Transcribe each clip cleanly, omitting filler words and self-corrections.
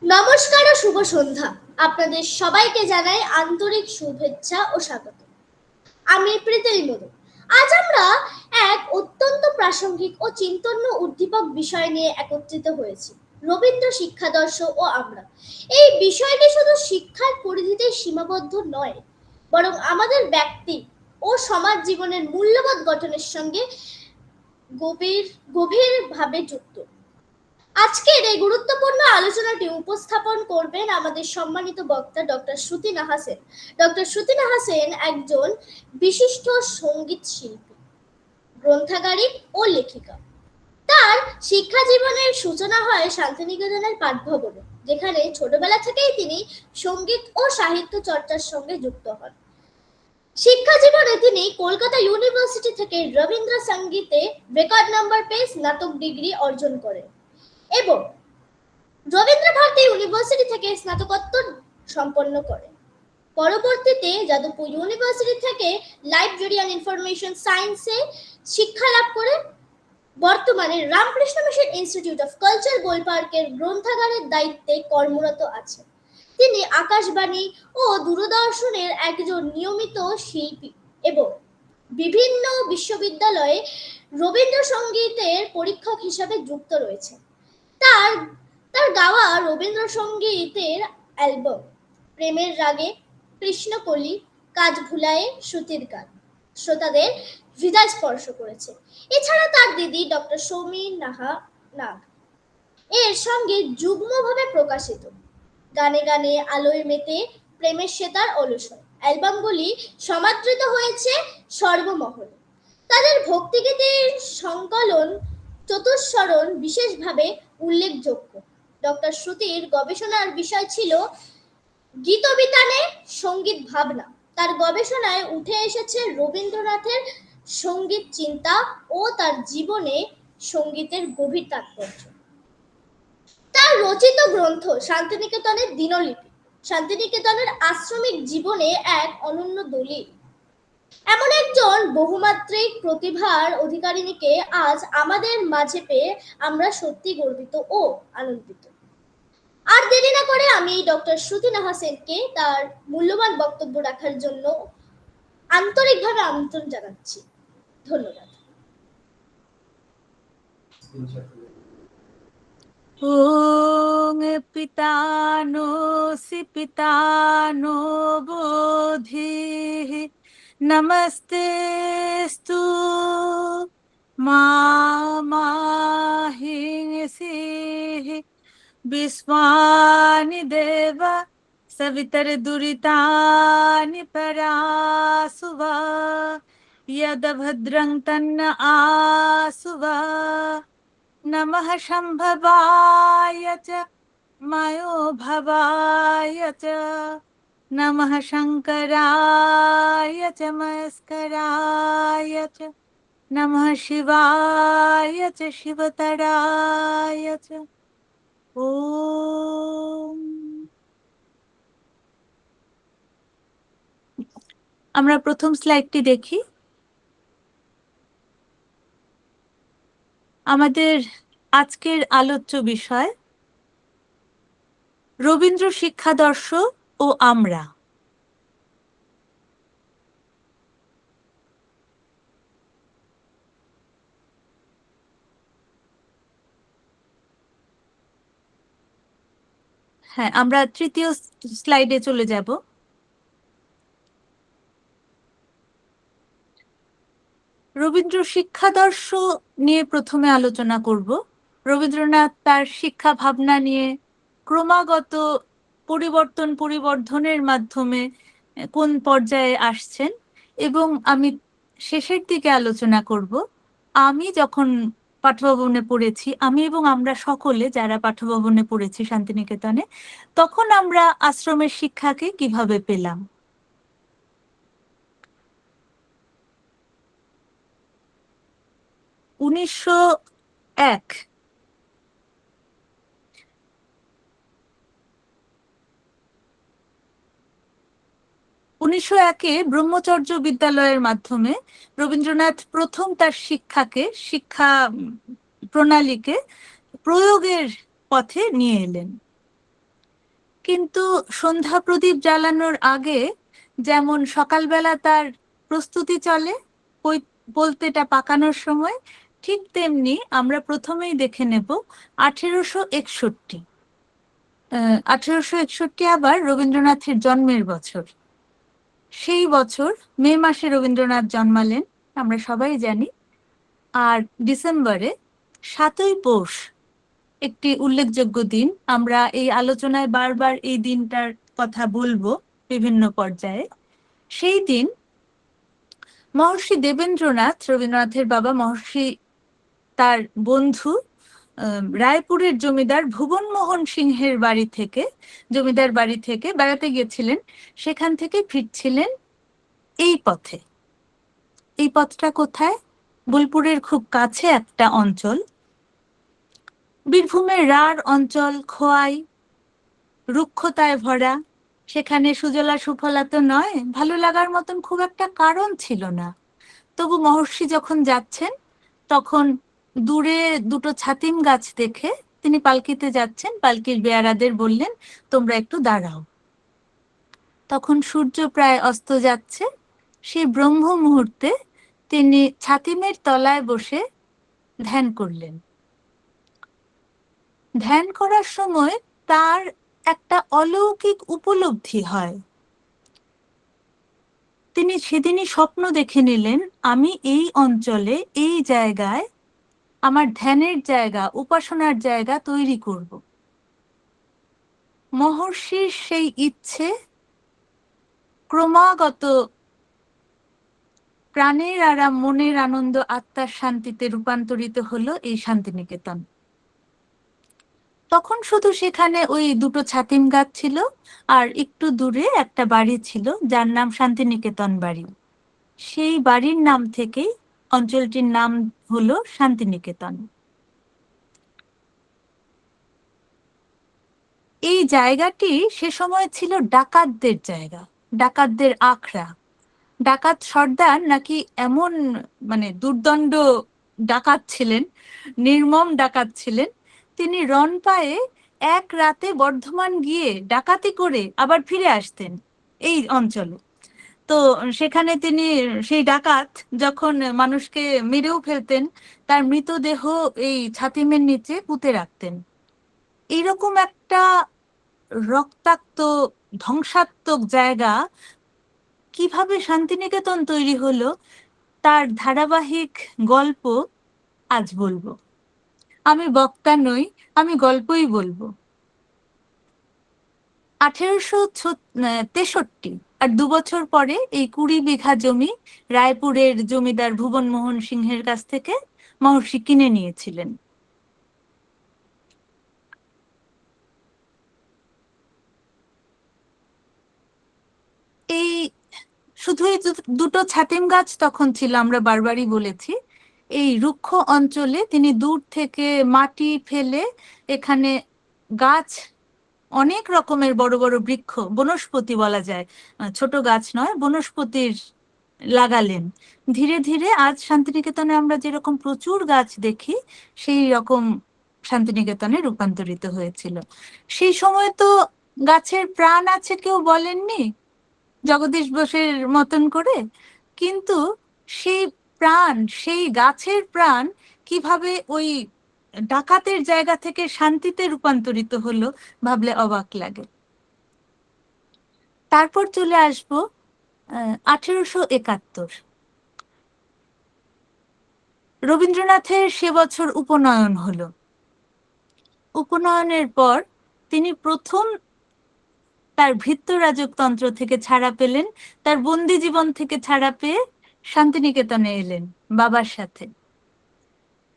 নমস্কার ও শুভ সন্ধ্যা। আপনাদের সবাইকে জানাই আন্তরিক শুভেচ্ছা ও স্বাগত। আমি প্রীতি মধু। আজ আমরা এক অত্যন্ত প্রাসঙ্গিক ও চিন্তন্য উদ্দীপক বিষয় নিয়ে একত্রিত হয়েছি, রবীন্দ্র শিক্ষাদর্শ ও আমরা। এই বিষয়টি শুধু শিক্ষার পরিধিতে সীমাবদ্ধ নয়, বরং আমাদের ব্যক্তি ও সমাজ জীবনের মূল্যবোধ গঠনের সঙ্গে গভীরভাবে যুক্ত। আজকের এই গুরুত্বপূর্ণ আলোচনাটি উপস্থাপন করবেন আমাদের সম্মানিত বক্তা ডক্টর শ্রুতি নাহা সেন। ডক্টর শ্রুতি নাহা সেন একজন বিশিষ্ট সঙ্গীত শিল্পী, গ্রন্থাগারিক ও লেখিকা। তার শিক্ষা জীবনের সূচনা হয় শান্তিনিকেতনের পাঠভবনে, যেখানে ছোটবেলা থেকেই তিনি সঙ্গীত ও সাহিত্য চর্চার সঙ্গে যুক্ত হন। শিক্ষা জীবনে তিনি কলকাতা ইউনিভার্সিটি থেকে রবীন্দ্র সঙ্গীতে রেকর্ড নাম্বার পেয়ে স্নাতক ডিগ্রি অর্জন করেন এবং রবীন্দ্র ভারতী ইউনিভার্সিটি থেকে স্নাতকোত্তর সম্পন্ন করেন। পরবর্তীতে যাদবপুর ইউনিভার্সিটি থেকে লাইব্রেরি অ্যান্ড ইনফরমেশন সায়েন্সে শিক্ষা লাভ করে বর্তমানে Ramakrishna mission institute of culture গোলপার্কের গ্রন্থাগারের দায়িত্বে কর্মরত আছেন। তিনি আকাশবাণী ও দূরদর্শনের একজন নিয়মিত শিল্পী এবং বিভিন্ন বিশ্ববিদ্যালয়ে রবীন্দ্রসঙ্গীতের পরীক্ষক হিসাবে যুক্ত রয়েছেন। তার তার গাওয়া রবীন্দ্রসঙ্গীতের অ্যালবাম প্রেমের রাগে, কৃষ্ণকলি, কাজ ভুলায়ে, শ্রুতির গান শ্রোতাদের হৃদয় স্পর্শ করেছে। এছাড়া তার দিদি ডক্টর সৌমি নাহা নাগ এর সঙ্গে যুগ্মভাবে প্রকাশিত গানে গানে, আলোয় মেতে, প্রেমের সেতার, অলসন অ্যালবামগুলি সমাদৃত হয়েছে সর্বমহলে। তাদের ভক্তিগীতির সংকলন চতুস্বরণ বিশেষভাবে উল্লেখযোগ্য। ডক্টর শ্রুতির গবেষণার বিষয় ছিল গীতবিতানে সঙ্গীত ভাবনা। তার গবেষণায় উঠে এসেছে রবীন্দ্রনাথের সঙ্গীত চিন্তা ও তার জীবনে সঙ্গীতের গভীর তাৎপর্য। তার রচিত গ্রন্থ শান্তিনিকেতনের দিনলিপি শান্তিনিকেতনের আশ্রমিক জীবনে এক অনন্য দলিল। এমন একজন বহুমাত্রিক প্রতিভার অধিকারিণীকে আজ আমাদের মাঝে পেয়ে আমরা সত্যি গর্বিত ও আনন্দিত। আর দেরি না করে আমি ডক্টর শ্রুতি নাহা সেনকে তার মূল্যবান বক্তব্য রাখার জন্য আন্তরিকভাবে আমন্ত্রণ জানাচ্ছি। ধন্যবাদ। ওং পিতানোসি পিতানো বোধিঃ নমস্তেস্তু মামাহিংসিঃ বিস্মানি দেব সবিতরদুরিতানি পরাসুবা यदभद्रं तन्न आसुवा नमः शम्भवाय च मयोभवाय च नमः शङ्कराय च मस्कराय च नमः शिवाय च शिवतराय च ॐ আমরা প্রথম স্লাইডটি দেখি। আমাদের আজকের আলোচ্য বিষয় রবীন্দ্র শিক্ষাদর্শ ও আমরা। হ্যাঁ, আমরা তৃতীয় স্লাইডে চলে যাব। রবীন্দ্র শিক্ষাদর্শ নিয়ে প্রথমে আলোচনা করব। রবীন্দ্রনাথ তার শিক্ষা ভাবনা নিয়ে ক্রমাগত পরিবর্ধনের মাধ্যমে কোন পর্যায়ে আসছেন এবং আমি শেষের দিকে আলোচনা করব আমি যখন পাঠভবনে পড়েছি, আমি এবং আমরা সকলে যারা পাঠভবনে পড়েছি শান্তিনিকেতনে, তখন আমরা আশ্রমের শিক্ষাকে কিভাবে পেলাম। উনিশশো 1901-এ ব্রহ্মচর্য বিদ্যালয়ের মাধ্যমে রবীন্দ্রনাথ প্রথম তার শিক্ষা প্রণালীকে প্রয়োগের পথে নিয়ে এলেন। কিন্তু সন্ধ্যা প্রদীপ জ্বালানোর আগে যেমন সকালবেলা তার প্রস্তুতি চলে বলতেটা পাকানোর সময়, ঠিক তেমনি আমরা প্রথমেই দেখে নেব 1861। 1861 আবার রবীন্দ্রনাথের জন্মের বছর। সেই বছর মে মাসে রবীন্দ্রনাথ জন্মালেন, আমরা সবাই জানি। আর ডিসেম্বরে 7ই পৌষ একটি উল্লেখযোগ্য দিন। আমরা এই আলোচনায় বারবার এই দিনটার কথা বলবো বিভিন্ন পর্যায়ে। সেই দিন মহর্ষি দেবেন্দ্রনাথ, রবীন্দ্রনাথের বাবা, মহর্ষি তার বন্ধু রায়পুরের জমিদার ভুবনমোহন সিংহের বাড়ি থেকে, জমিদার বাড়ি থেকে বেড়াতে গিয়েছিলেন। সেখান থেকে ফিরছিলেন এই পথে। এই পথটা কোথায়? বোলপুরের খুব কাছে একটা অঞ্চল, বীরভূমের রাঢ় অঞ্চল, খোয়াই, রুক্ষতায় ভরা। সেখানে সুজলা সুফলা তো নয়, ভালো লাগার মতন খুব একটা কারণ ছিল না। তবু মহর্ষি যখন যাচ্ছেন, তখন দূরে দুটো ছাতিম গাছ দেখে তিনি পালকিতে যাচ্ছেন, পালকির বেয়ারাদের বললেন, তোমরা একটু দাঁড়াও। তখন সূর্য প্রায় অস্ত যাচ্ছে। সেই ব্রহ্ম মুহূর্তে তিনি ছাতিমের তলায় বসে ধ্যান করলেন। ধ্যান করার সময় তার একটা অলৌকিক উপলব্ধি হয়। তিনি সেদিনই স্বপ্ন দেখে নিলেন, আমি এই অঞ্চলে, এই জায়গায় আমার ধ্যানের জায়গা, উপাসনার জায়গা তৈরি করব। মহর্ষির সেই ইচ্ছে ক্রমাগত প্রাণের আরাম, মনের আনন্দ, আত্মার শান্তিতে রূপান্তরিত হলো এই শান্তিনিকেতন। তখন শুধু সেখানে ওই দুটো ছাতিম গাছ ছিল, আর একটু দূরে একটা বাড়ি ছিল যার নাম শান্তিনিকেতন বাড়ি। সেই বাড়ির নাম থেকেই অঞ্চলটির নাম হলো শান্তিনিকেতন। এই জায়গাটি সে সময় ছিল ডাকাতদের জায়গা, ডাকাতদের আখড়া। ডাকাত সর্দার নাকি এমন দুর্দণ্ড ডাকাত ছিলেন, নির্মম ডাকাত ছিলেন, তিনি রণপায়ে এক রাতে বর্ধমান গিয়ে ডাকাতি করে আবার ফিরে আসতেন এই অঞ্চলে। তো সেখানে তিনি, সেই ডাকাত যখন মানুষকে মেরেও ফেলতেন, তার মৃতদেহ এই ছাতিমের নিচে পুঁতে রাখতেন। এইরকম একটা রক্তাক্ত, ধ্বংসাত্মক জায়গা কিভাবে শান্তিনিকেতন তৈরি হলো, তার ধারাবাহিক গল্প আজ বলবো। আমি বক্তা নই, আমি গল্পই বলবো। 1863, আর 2 বছর পরে এই 20 বিঘা জমি রায়পুরের জমিদার ভুবনমোহন সিংহের কাছ থেকে মহর্ষি কিনে নিয়েছিলেন। এই শুধুই দুটো ছাতিম গাছ তখন ছিল, আমরা বারবারই বলেছি। এই রুক্ষ অঞ্চলে তিনি দূর থেকে মাটি ফেলে এখানে গাছ, অনেক রকমের বড় বড় বৃক্ষ, বনস্পতি বলা যায়, ছোট গাছ নয়, বনস্পতির লাগালেন। ধীরে ধীরে আজ শান্তিনিকেতনে আমরা যেরকম প্রচুর গাছ দেখি, সেই রকম শান্তিনিকেতনে রূপান্তরিত হয়েছিল। সেই সময় তো গাছের প্রাণ আছে কেউ বলেননি, জগদীশ বোসের মতন করে। কিন্তু সেই প্রাণ, সেই গাছের প্রাণ কিভাবে ওই ডাকাতের জায়গা থেকে শান্তিতে রূপান্তরিত হলো, ভাবলে অবাক লাগে। তারপর চলে আসবো 1871। রবীন্দ্রনাথের সে বছর উপনয়ন হলো। উপনয়নের পর তিনি প্রথম তার ভৃত্য রাজতন্ত্র থেকে ছাড়া পেলেন, তার বন্দি জীবন থেকে ছাড়া পেয়ে শান্তিনিকেতনে এলেন বাবার সাথে।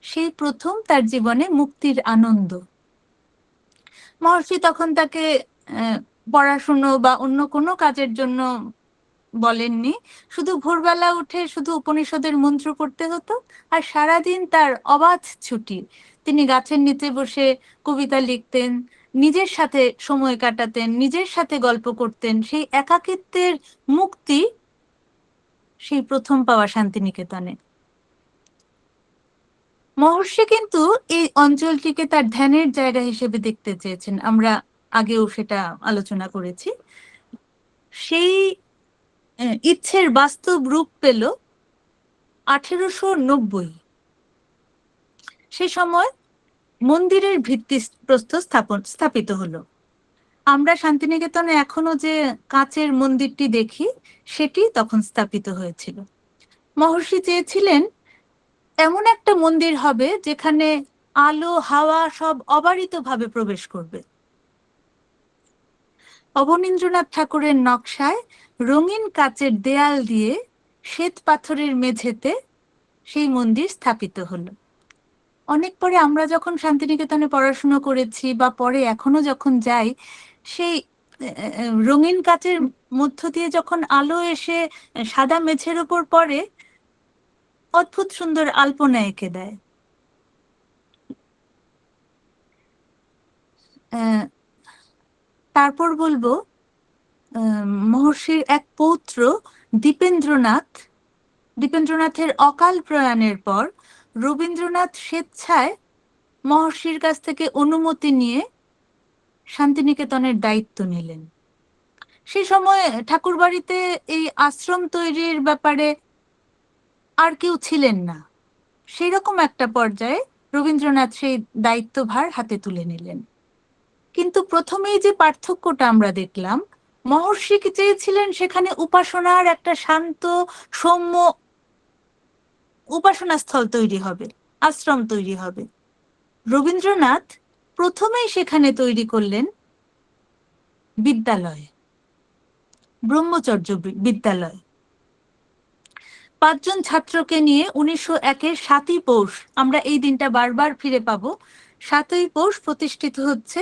সেই প্রথম তার জীবনে মুক্তির আনন্দ। মহর্ষি তখন তাকে পড়াশুনো বা অন্য কোনো কাজের জন্য বলেননি, শুধু ভোরবেলা উঠে শুধু উপনিষদের মন্ত্র পড়তে হতো, আর সারাদিন তার অবাধ ছুটি। তিনি গাছের নিচে বসে কবিতা লিখতেন, নিজের সাথে সময় কাটাতেন, নিজের সাথে গল্প করতেন। সেই একাকিত্বের মুক্তি সেই প্রথম পাওয়া শান্তিনিকেতনে। মহর্ষি কিন্তু এই অঞ্চলটিকে তার ধ্যানের জায়গা হিসেবে দেখতে চেয়েছেন। আমরা আগেও সেটা আলোচনা করেছি। সেই ইচ্ছের বাস্তব রূপ পেল 1890। সে সময় মন্দিরের ভিত্তিপ্রস্তর স্থাপিত হলো। আমরা শান্তিনিকেতনে এখনো যে কাঁচের মন্দিরটি দেখি, সেটি তখন স্থাপিত হয়েছিল। মহর্ষি চেয়েছিলেন এমন একটা মন্দির হবে যেখানে আলো হাওয়া সব অবারিতভাবে প্রবেশ করবে। অবনীন্দ্রনাথ ঠাকুরের নকশায় রঙিন কাচের দেয়াল দিয়ে শ্বেত পাথরের মেঝেতে সেই মন্দির স্থাপিত হলো। অনেক পরে আমরা যখন শান্তিনিকেতনে পড়াশুনো করেছি বা পরে এখনো যখন যাই, সেই রঙিন কাচের মধ্য দিয়ে যখন আলো এসে সাদা মেঝের ওপর পড়ে, অদ্ভুত সুন্দর আলপনা এঁকে দেয়। তারপর বলবো মহর্ষির এক পৌত্র দীপেন্দ্রনাথের অকাল প্রয়াণের পর রবীন্দ্রনাথ স্বেচ্ছায় মহর্ষির কাছ থেকে অনুমতি নিয়ে শান্তিনিকেতনের দায়িত্ব নিলেন। সে সময় ঠাকুরবাড়িতে এই আশ্রম তৈরির ব্যাপারে আর কেউ ছিলেন না। সেই রকম একটা পর্যায়ে রবীন্দ্রনাথ সেই দায়িত্বভার হাতে তুলে নিলেন। কিন্তু প্রথমেই যে পার্থক্যটা আমরা দেখলাম, মহর্ষি চেয়েছিলেন সেখানে উপাসনার একটা শান্ত সৌম্য উপাসনা স্থল তৈরি হবে, আশ্রম তৈরি হবে। রবীন্দ্রনাথ প্রথমেই সেখানে তৈরি করলেন বিদ্যালয়, ব্রহ্মচর্য বিদ্যালয়। 5 জন ছাত্রকে নিয়ে 1901-এর 7ই পৌষ, আমরা এই দিনটা বারবার ফিরে পাবো, 7ই পৌষ প্রতিষ্ঠিত হচ্ছে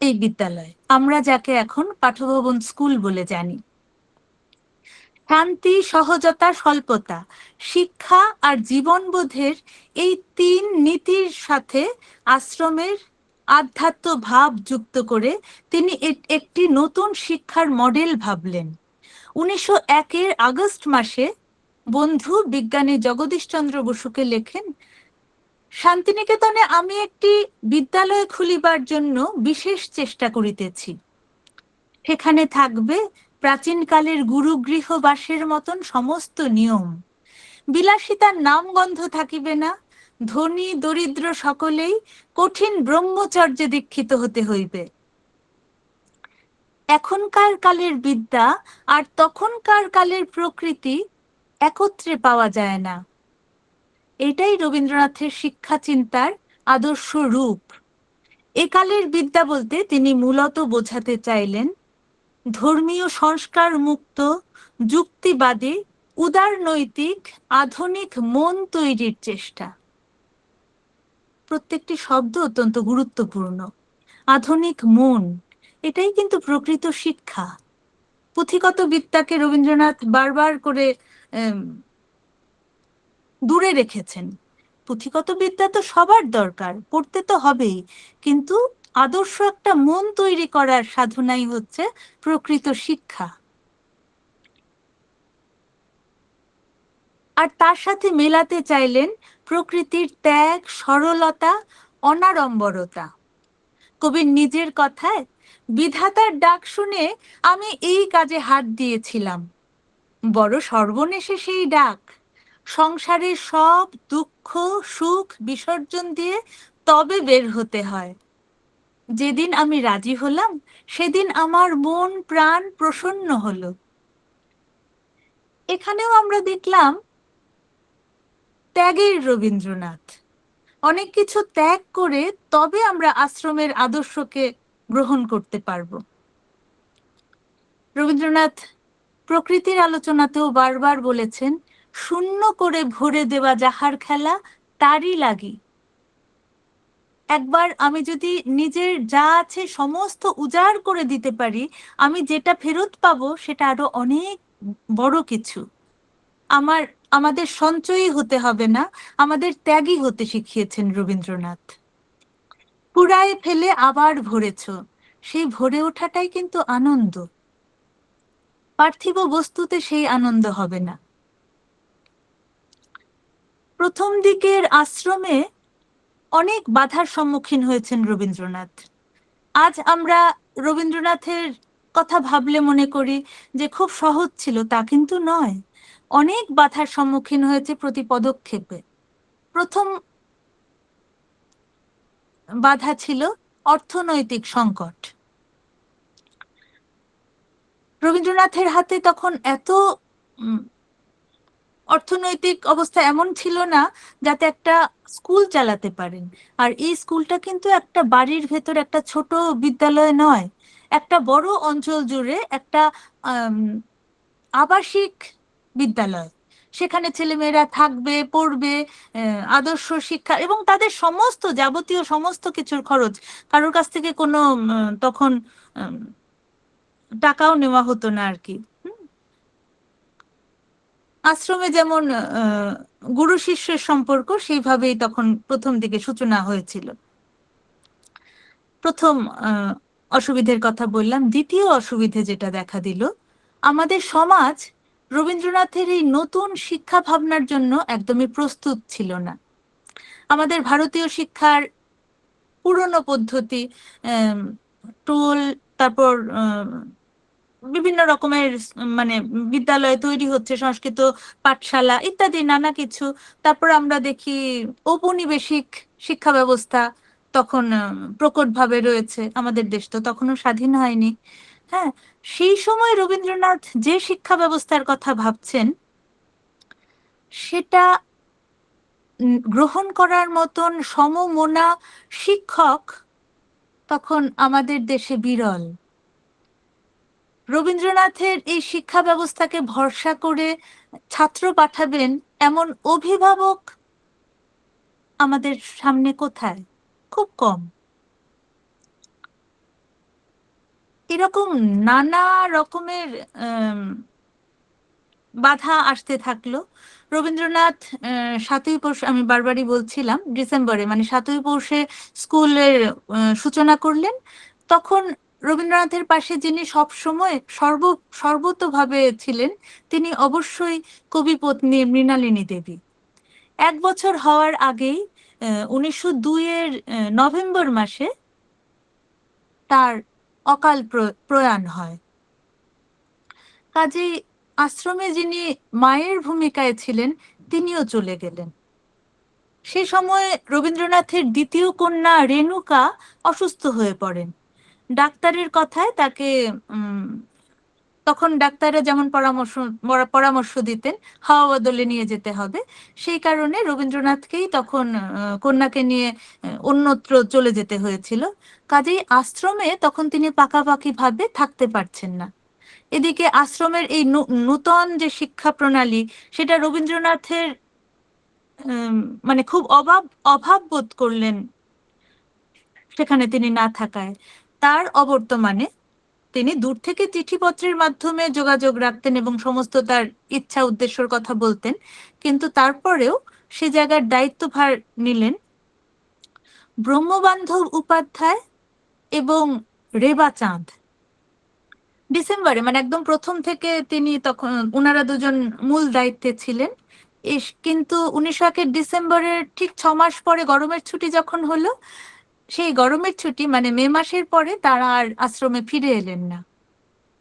এই বিদ্যালয়, আমরা যাকে এখন পাঠভবন স্কুল বলে জানি। শান্তি, সহজতা, স্বল্পতা, শিক্ষা আর জীবনবোধের এই 3 নীতির সাথে আশ্রমের আধ্যাত্ম ভাব যুক্ত করে তিনি একটি নতুন শিক্ষার মডেল ভাবলেন। 1901-এর আগস্ট মাসে বন্ধু বিজ্ঞানী জগদীশচন্দ্র বসুকে লেখেন, শান্তিনিকেতনে আমি একটি বিদ্যালয় খুলিবার জন্য বিশেষ চেষ্টা করিতেছি। সেখানে থাকবে প্রাচীনকালের গুরুগৃহবাসের মতন সমস্ত নিয়ম, বিলাসিতার নামগন্ধ থাকিবে না, ধনী দরিদ্র সকলেই কঠিন ব্রহ্মচর্যে দীক্ষিত হতে হইবে। এখনকার কালের বিদ্যা আর তখনকার কালের প্রকৃতি একত্রে পাওয়া যায় না। এটাই রবীন্দ্রনাথের শিক্ষা চিন্তার আদর্শ রূপ। একালের বিদ্যা বলতে তিনি মূলত বোঝাতে চাইলেন ধর্মীয় সংস্কার মুক্ত, যুক্তিবাদী, উদারনৈতিক, আধুনিক মন তৈরির চেষ্টা। প্রত্যেকটি শব্দ অত্যন্ত গুরুত্বপূর্ণ। আধুনিক মন, এটাই কিন্তু প্রকৃত শিক্ষা। পুঁথিগত বিদ্যাকে রবীন্দ্রনাথ বারবার করে দূরে রেখেছেন। পুঁথিগত বিদ্যা তো সবার দরকার, পড়তে তো হবেই, কিন্তু আদর্শ একটা মন তৈরি করার সাধনাই হচ্ছে প্রকৃত শিক্ষা। আর তার সাথে মেলাতে চাইলেন প্রকৃতির ত্যাগ, সরলতা, অনাড়ম্বরতা। কবির নিজের কথায়, বিধাতার ডাক শুনে আমি এই কাজে হাত দিয়েছিলাম, বড় সর্বনেশে সেই ডাক। সংসারের সব দুঃখ সুখ বিসর্জন দিয়ে তবে বের হতে হয়। যেদিন আমি রাজি হলাম সেদিন আমার মন প্রাণ প্রসন্ন হলো। এখানেও আমরা দেখলাম ত্যাগের রবীন্দ্রনাথ। অনেক কিছু ত্যাগ করে তবে আমরা আশ্রমের আদর্শকে গ্রহণ করতে পারবো। রবীন্দ্রনাথ প্রকৃতির আলোচনাতেও বারবার বলেছেন, শূন্য করে ভরে দেওয়া যাহার খেলা তারই লাগি। একবার আমি যদি নিজের যা আছে সমস্ত উজাড় করে দিতে পারি, আমি যেটা ফেরত পাবো সেটা আরো অনেক বড় কিছু। আমাদের সঞ্চয়ী হতে হবে না, আমাদের ত্যাগী হতে শিখিয়েছেন রবীন্দ্রনাথ। পুরায় ফেলে আবার ভরেছ, সেই ভরে ওঠাটাই কিন্তু আনন্দ। পার্থিব বস্তুতে সেই আনন্দ হবে না। প্রথম দিকের আশ্রমে অনেক বাধার সম্মুখীন হয়েছেন রবীন্দ্রনাথ। আজ আমরা রবীন্দ্রনাথের কথা ভাবলে মনে করি যে খুব সহজ ছিল, তা কিন্তু নয়। অনেক বাধার সম্মুখীন হয়েছে প্রতি পদক্ষেপে। প্রথম বাধা ছিল অর্থনৈতিক সংকট। রবীন্দ্রনাথের হাতে তখন এত অর্থনৈতিক অবস্থা এমন ছিল না যাতে একটা স্কুল চালাতে পারেন। আর এই স্কুলটা কিন্তু একটা বাড়ির ভেতর একটা ছোট বিদ্যালয় নয়, একটা বড় অঞ্চল জুড়ে একটা আবাসিক বিদ্যালয়। সেখানে ছেলেমেয়েরা থাকবে, পড়বে, আদর্শ শিক্ষা এবং তাদের সমস্ত যাবতীয় সমস্ত কিছুর খরচ কারোর কাছ থেকে কোনো তখন উম, টাকাও নেওয়া হতো না আর কি। আশ্রমে যেমন গুরু শিষ্যের সম্পর্ক, সেইভাবেই তখন প্রথম দিকে সূচনা হয়েছিল। প্রথম অসুবিধের কথা বললাম। দ্বিতীয় অসুবিধে যেটা দেখা দিল, আমাদের সমাজ রবীন্দ্রনাথের এই নতুন শিক্ষা ভাবনার জন্য একদমই প্রস্তুত ছিল না। আমাদের ভারতীয় শিক্ষার পুরনো পদ্ধতি, টোল, তারপর বিভিন্ন রকমের মানে বিদ্যালয় তৈরি হচ্ছে, সংস্কৃত পাঠশালা ইত্যাদি নানা কিছু। তারপর আমরা দেখি ঔপনিবেশিক শিক্ষা ব্যবস্থা তখন প্রকটভাবে রয়েছে। আমাদের দেশ তো তখনও স্বাধীন হয়নি। হ্যাঁ, সেই সময় রবীন্দ্রনাথ যে শিক্ষা ব্যবস্থার কথা ভাবছেন সেটা গ্রহণ করার মতন সমমনা শিক্ষক তখন আমাদের দেশে বিরল। রবীন্দ্রনাথের এই শিক্ষা ব্যবস্থাকে ভরসা করে ছাত্র পাঠাবেন এমন অভিভাবক আমাদের সামনে কোথায়? খুব কম। এরকম নানা রকমের বাধা আসতে থাকলো। রবীন্দ্রনাথ ৭ই পৌষ, আমি বারবারই বলছিলাম, ডিসেম্বরে মানে ৭ই পৌষে স্কুলের সূচনা করলেন। তখন রবীন্দ্রনাথের পাশে যিনি সবসময় সর্বতোভাবে ছিলেন, তিনি অবশ্যই কবি পত্নী মৃণালিনী দেবী। 1 বছর হওয়ার আগেই 1902-এর নভেম্বর মাসে তার অকাল প্রয়াণ হয়। কাজেই আশ্রমে যিনি মায়ের ভূমিকায় ছিলেন তিনিও চলে গেলেন। সে সময় রবীন্দ্রনাথের দ্বিতীয় কন্যা রেণুকা অসুস্থ হয়ে পড়েন। ডাক্তারের কথায় তাকে তখন ডাক্তাররা যেমন পরামর্শ দিতেন, হাওয়া বদলে নিয়ে যেতে হবে। সেই কারণে রবীন্দ্রনাথকেই তখন কন্যাকে নিয়ে অন্যত্র চলে যেতে হয়েছিল। কাজেই আশ্রমে তখন তিনি পাকাপাকি ভাবে থাকতে পারছেন না। এদিকে আশ্রমের এই নূতন যে শিক্ষা প্রণালী, সেটা রবীন্দ্রনাথের মানে খুব অভাব বোধ করলেন সেখানে তিনি না থাকায়। তার অবর্তমানে তিনি দূর থেকে চিঠিপত্রের মাধ্যমে যোগাযোগ রাখতেন এবং সমস্ত তার ইচ্ছা উদ্দেশ্যর কথা বলতেন, কিন্তু তারপরেও সে জায়গার দায়িত্বভার নিলেন ব্রহ্মবান্ধব উপাধ্যায় এবং রেবা চাঁদ। ডিসেম্বরে মানে একদম প্রথম থেকে তিনি তখন ওনারা দুজন মূল দায়িত্বে ছিলেন। কিন্তু 1901-এর ডিসেম্বরের ঠিক 6 মাস পরে গরমের ছুটি যখন হলো, সেই গরমের ছুটি মানে মে মাসের পরে তারা আর আশ্রমে ফিরে এলেন না।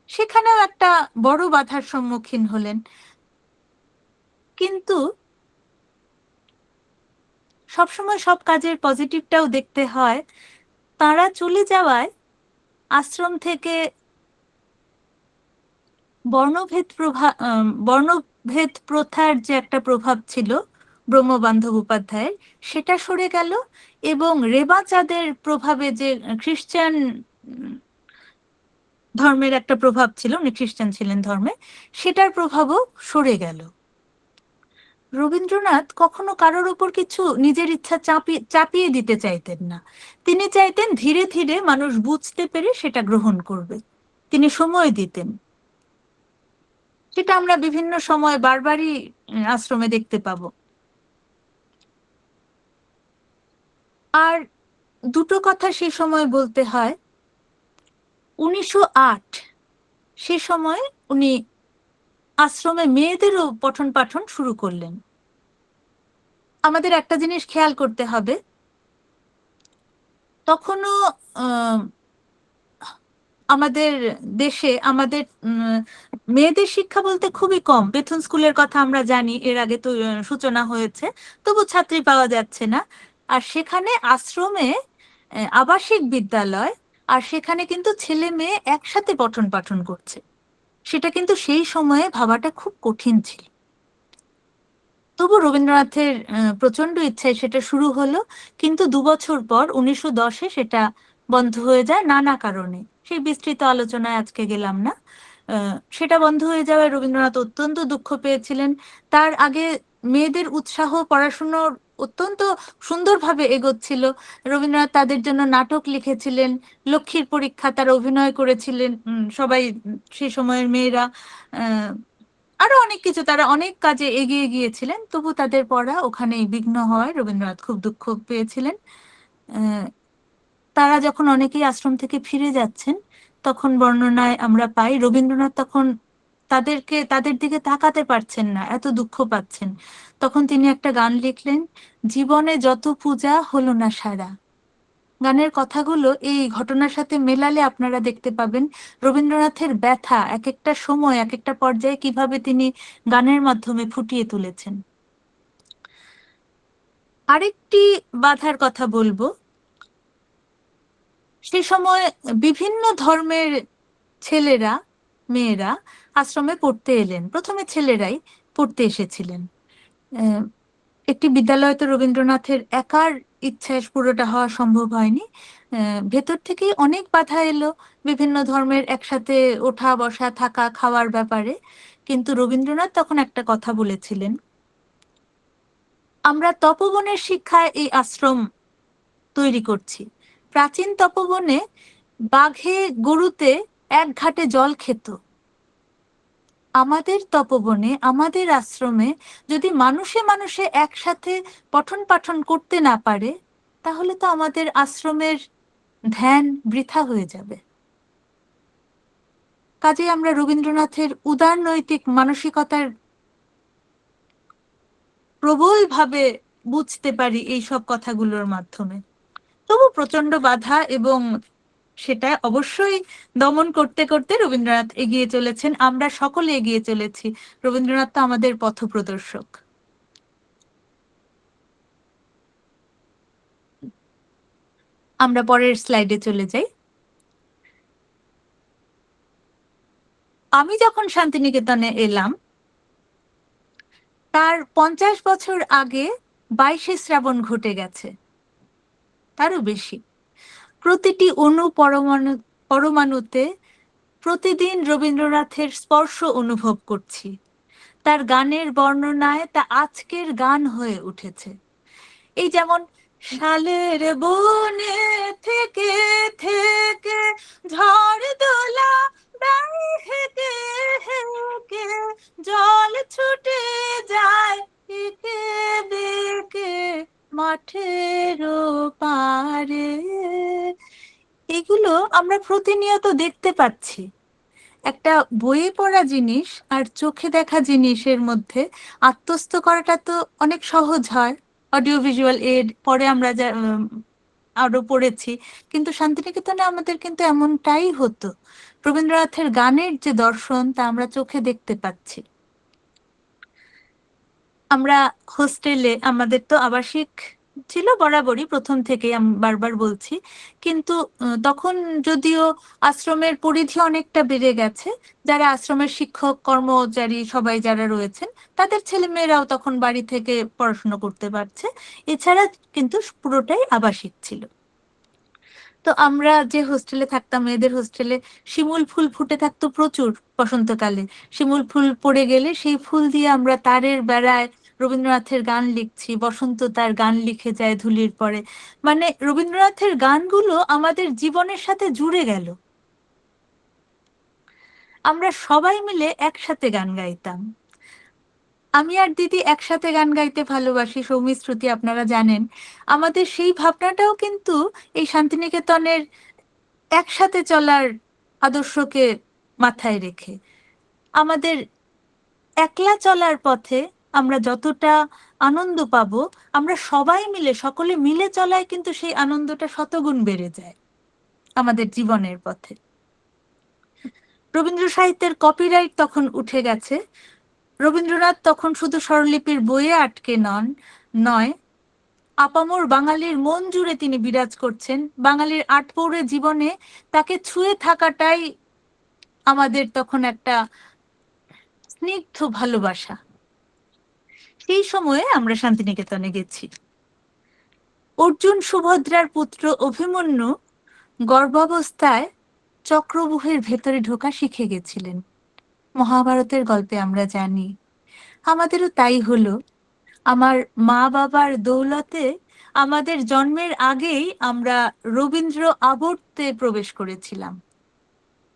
সেখানেও একটা বড় বাধার সম্মুখীন হলেন। কিন্তু সবসময় সব কাজের পজিটিভটাও দেখতে হয়। তারা চলে যাওয়ায় আশ্রম থেকে বর্ণভেদ প্রথার যে একটা প্রভাব ছিল ব্রহ্মবান্ধব উপাধ্যায়ের, সেটা সরে গেল এবং রেবা চাঁদের প্রভাবে যে খ্রিস্টান ধর্মের একটা প্রভাব ছিল, উনি খ্রিস্টান ছিলেন ধর্মে, সেটার প্রভাবও সরে গেল। রবীন্দ্রনাথ কখনো কারোর উপর কিছু নিজের ইচ্ছা চাপিয়ে দিতে চাইতেন না। তিনি চাইতেন ধীরে ধীরে মানুষ বুঝতে পেরে সেটা গ্রহণ করবে। তিনি সময় দিতেন। সেটা আমরা বিভিন্ন সময় বারবারই আশ্রমে দেখতে পাবো। আর দুটো কথা সে সময় বলতে হয়। 1908 সে সময় উনি আশ্রমে মেয়েদেরও পঠন পাঠন শুরু করলেন। আমাদের একটা জিনিস খেয়াল করতে হবে, তখনও আমাদের দেশে আমাদের মেয়েদের শিক্ষা বলতে খুবই কম। বেথুন স্কুলের কথা আমরা জানি, এর আগে তো সূচনা হয়েছে, তবু ছাত্রী পাওয়া যাচ্ছে না। আর সেখানে আশ্রমে আবাসিক বিদ্যালয়, আর সেখানে কিন্তু ছেলে মেয়ে একসাথে পঠন পাঠন করছে। সেটা কিন্তু সেই সময়ে ভাবাটা খুব কঠিন ছিল। তবু রবীন্দ্রনাথের প্রচন্ড ইচ্ছায় সেটা শুরু হলো, কিন্তু 2 বছর পর 1910-এ সেটা বন্ধ হয়ে যায় নানা কারণে। সেই বিস্তৃত আলোচনায় আজকে গেলাম না। সেটা বন্ধ হয়ে যাওয়ায় রবীন্দ্রনাথ অত্যন্ত দুঃখ পেয়েছিলেন। তার আগে মেয়েদের উৎসাহ পড়াশুনোর অত্যন্ত সুন্দরভাবে এগোচ্ছিল। রবীন্দ্রনাথ তাদের জন্য নাটক লিখেছিলেন, লক্ষ্মীর পরীক্ষা তারা অভিনয় করেছিলেন, সবাই সেই সময়ের মেয়েরা। আরো অনেক কিছু, তারা অনেক কাজে এগিয়ে গিয়েছিলেন, তবু তাদের পড়া ওখানেই বিঘ্ন হওয়ায় রবীন্দ্রনাথ খুব দুঃখ পেয়েছিলেন। আহ, তারা যখন অনেকেই আশ্রম থেকে ফিরে যাচ্ছেন, তখন বর্ণনায় আমরা পাই রবীন্দ্রনাথ তখন তাদের দিকে তাকাতে পারছেন না, এত দুঃখ পাচ্ছেন। তখন তিনি একটা গান লিখলেন, জীবনে যত পূজা হলো না সারা। গানের কথাগুলো এই ঘটনার সাথে মেলালে আপনারা দেখতে পাবেন রবীন্দ্রনাথের ব্যথা এক একটা সময় এক একটা পর্যায়ে কিভাবে তিনি গানের মাধ্যমে ফুটিয়ে তুলেছেন। আরেকটি বাধার কথা বলবো, সে সময় বিভিন্ন ধর্মের ছেলেরা মেয়েরা আশ্রমে পড়তে এলেন। প্রথমে ছেলেরাই পড়তে এসেছিলেন। আহ, একটি বিদ্যালয় তো রবীন্দ্রনাথের একার ইচ্ছায় পুরোটা হওয়া সম্ভব হয়নি। ভেতর থেকেই অনেক বাধা এলো বিভিন্ন ধর্মের একসাথে ওঠা বসা থাকা খাওয়ার ব্যাপারে। কিন্তু রবীন্দ্রনাথ তখন একটা কথা বলেছিলেন, আমরা তপোবনের শিক্ষায় এই আশ্রম তৈরি করছি। প্রাচীন তপোবনে বাঘে গরুতে এক ঘাটে জল খেত। আমাদের তপোবনে আমাদের আশ্রমে যদি মানুষে মানুষে একসাথে পঠন পাঠন করতে না পারে, তাহলে তো আমাদের আশ্রমের ধ্যান বৃথা হয়ে যাবে। কাজে আমরা রবীন্দ্রনাথের উদার নৈতিক মানসিকতার প্রবলভাবে বুঝতে পারি এই সব কথাগুলোর মাধ্যমে। তবু প্রচন্ড বাধা, এবং সেটা অবশ্যই দমন করতে করতে রবীন্দ্রনাথ এগিয়ে চলেছেন, আমরা সকলে এগিয়ে চলেছি। রবীন্দ্রনাথ তো আমাদের পথপ্রদর্শক। আমরা পরের স্লাইডে চলে যাই। আমি যখন শান্তিনিকেতনে এলাম, তার 50 বছর আগে 22শে শ্রাবণ ঘটে গেছে, তারও বেশি। প্রতিটি অণু পরমাণুতে প্রতিদিন রবীন্দ্রনাথের স্পর্শ অনুভব করছি। তার গানের বর্ণনায় তা আজকের গান হয়ে উঠেছে। এই যেমন, শালের বনে থেকে থেকে ঝড় দোলা বেড়াই হেঁকে হেঁকে জল ছুটে যায় এঁকে বেঁকে মাঠের পারে। এগুলো আমরা প্রতিনিয়ত দেখতে পাচ্ছি। একটা বইয়ে পড়া জিনিস আর চোখে দেখা জিনিসের মধ্যে আত্মস্থ করাটা তো অনেক সহজ হয়, অডিও ভিজুয়াল এড পরে আমরা যা আরো পড়েছি। কিন্তু শান্তিনিকেতনে আমাদের কিন্তু এমনটাই হতো। রবীন্দ্রনাথের গানের যে দর্শন তা আমরা চোখে দেখতে পাচ্ছি। আমরা হোস্টেলে, আমাদের তো আবাসিক ছিল বরাবরই প্রথম থেকে, আমি বারবার বলছি, কিন্তু তখন যদিও আশ্রমের পরিধি অনেকটা বেড়ে গেছে, যারা আশ্রমের শিক্ষক কর্মচারী সবাই যারা রয়েছেন তাদের ছেলেমেয়েরাও তখন বাড়ি থেকে পড়াশোনা করতে পারছে। এছাড়া কিন্তু পুরোটাই আবাসিক ছিল। তো আমরা যে হোস্টেলে থাকতাম, মেয়েদের হোস্টেলে, শিমুল ফুল ফুটে থাকতো প্রচুর বসন্তকালে। শিমুল ফুল পড়ে গেলে সেই ফুল দিয়ে আমরা তারের বেড়ায় রবীন্দ্রনাথের গান লিখছি, বসন্ত তার গান লিখে যায় ধুলির পরে। মানে রবীন্দ্রনাথের গানগুলো আমাদের জীবনের সাথে জুড়ে গেল। আমরা সবাই মিলে একসাথে গান গাইতাম। আমি আর দিদি একসাথে গান গাইতে ভালোবাসি, সৌমি শ্রুতি আপনারা জানেন। আমাদের সেই ভাবনাটাও কিন্তু এই শান্তিনিকেতনের একসাথে চলার আদর্শকে মাথায় রেখে। আমাদের একলা চলার পথে আমরা যতটা আনন্দ পাবো, আমরা সবাই মিলে সকলে মিলে চলায় কিন্তু সেই আনন্দটা শতগুণ বেড়ে যায় আমাদের জীবনের পথে। রবীন্দ্র সাহিত্যের কপিরাইট তখন উঠে গেছে। রবীন্দ্রনাথ তখন শুধু স্বরলিপির বইয়ে আটকে নয়, আপামর বাঙালির মন জুড়ে তিনি বিরাজ করছেন। বাঙালির আটপৌরে জীবনে তাকে ছুঁয়ে থাকাটাই আমাদের তখন একটা স্নিগ্ধ ভালোবাসা। সেই সময়ে আমরা শান্তিনিকেতনে গেছি। অর্জুন সুভদ্রার পুত্র অভিমন্যু গর্ভাবস্থায় চক্রব্যূহের ভেতরে ঢোকা শিখে গেছিলেন। মহাভারতের গল্পে আমরা জানি। আমাদেরও তাই হলো। আমার মা বাবার দৌলতে আমাদের জন্মের আগেই আমরা রবীন্দ্র আবর্তে প্রবেশ করেছিলাম।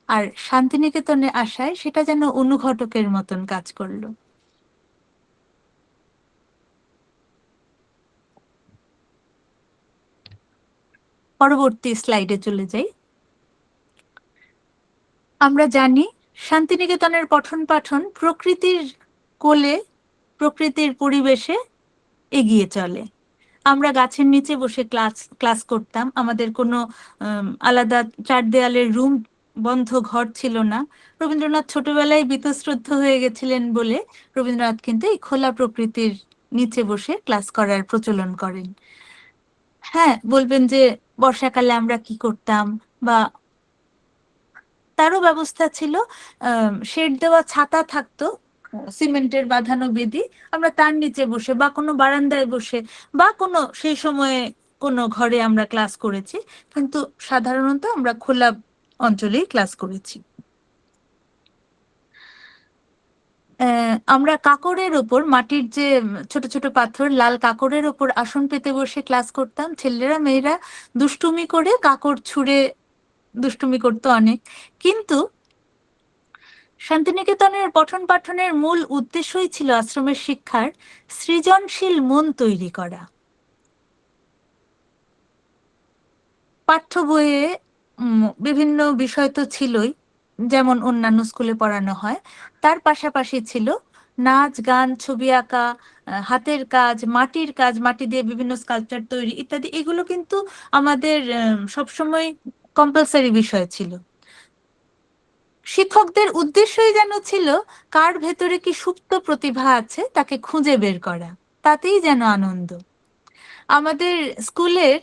আর শান্তিনিকেতনে আসায় সেটা যেন অনুঘটকের মতন কাজ করলো। পরবর্তী স্লাইডে চলে যাই। আমরা জানি শান্তিনিকেতনের পঠন পাঠন প্রকৃতির কোলে, প্রকৃতির পরিবেশে এগিয়ে চলে। আমরা গাছের নিচে বসে ক্লাস করতাম। আমাদের কোনো আলাদা চার দেয়ালের রুম বন্ধ ঘর ছিল না। রবীন্দ্রনাথ ছোটবেলায় বীতশ্রদ্ধ হয়ে গেছিলেন বলে রবীন্দ্রনাথ কিন্তু এই খোলা প্রকৃতির নিচে বসে ক্লাস করার প্রচলন করেন। হ্যাঁ, বলবেন যে বর্ষাকালে আমরা কি করতাম, বা তারও ব্যবস্থা ছিল। শেড দেওয়া ছাতা থাকতো, সিমেন্টের বাঁধানো বেদি, আমরা তার নিচে বসে বা কোনো বারান্দায় বসে বা কোনো সেই সময়ে কোনো ঘরে আমরা ক্লাস করেছি, কিন্তু সাধারণত আমরা খোলা অঞ্চলেই ক্লাস করেছি। আমরা কাকরের ওপর, মাটির যে ছোট ছোট পাথর, লাল কাকরের ওপর আসন পেতে বসে ক্লাস করতাম। ছেলেরা মেয়েরা দুষ্টুমি করে কাকর ছুঁড়ে দুষ্টুমি করতো অনেক। কিন্তু শান্তিনিকেতনের পঠন পাঠনের মূল উদ্দেশ্যই ছিল আশ্রমের শিক্ষার সৃজনশীল মন তৈরি করা। পাঠ্য বইয়ে বিভিন্ন বিষয় তো ছিলই, যেমন অন্যান্য স্কুলে পড়ানো হয়। তার পাশাপাশি ছিল নাচ, গান, ছবি আঁকা, হাতের কাজ, মাটির কাজ, মাটি দিয়ে বিভিন্ন স্কাল্পচার তৈরি ইত্যাদি। এগুলো কিন্তু আমাদের সবসময় কম্পালসারি বিষয় ছিল। শিক্ষকদের উদ্দেশ্যই যেন ছিল কার ভেতরে কি সুপ্ত প্রতিভা আছে তাকে খুঁজে বের করা, তাতেই যেন আনন্দ। আমাদের স্কুলের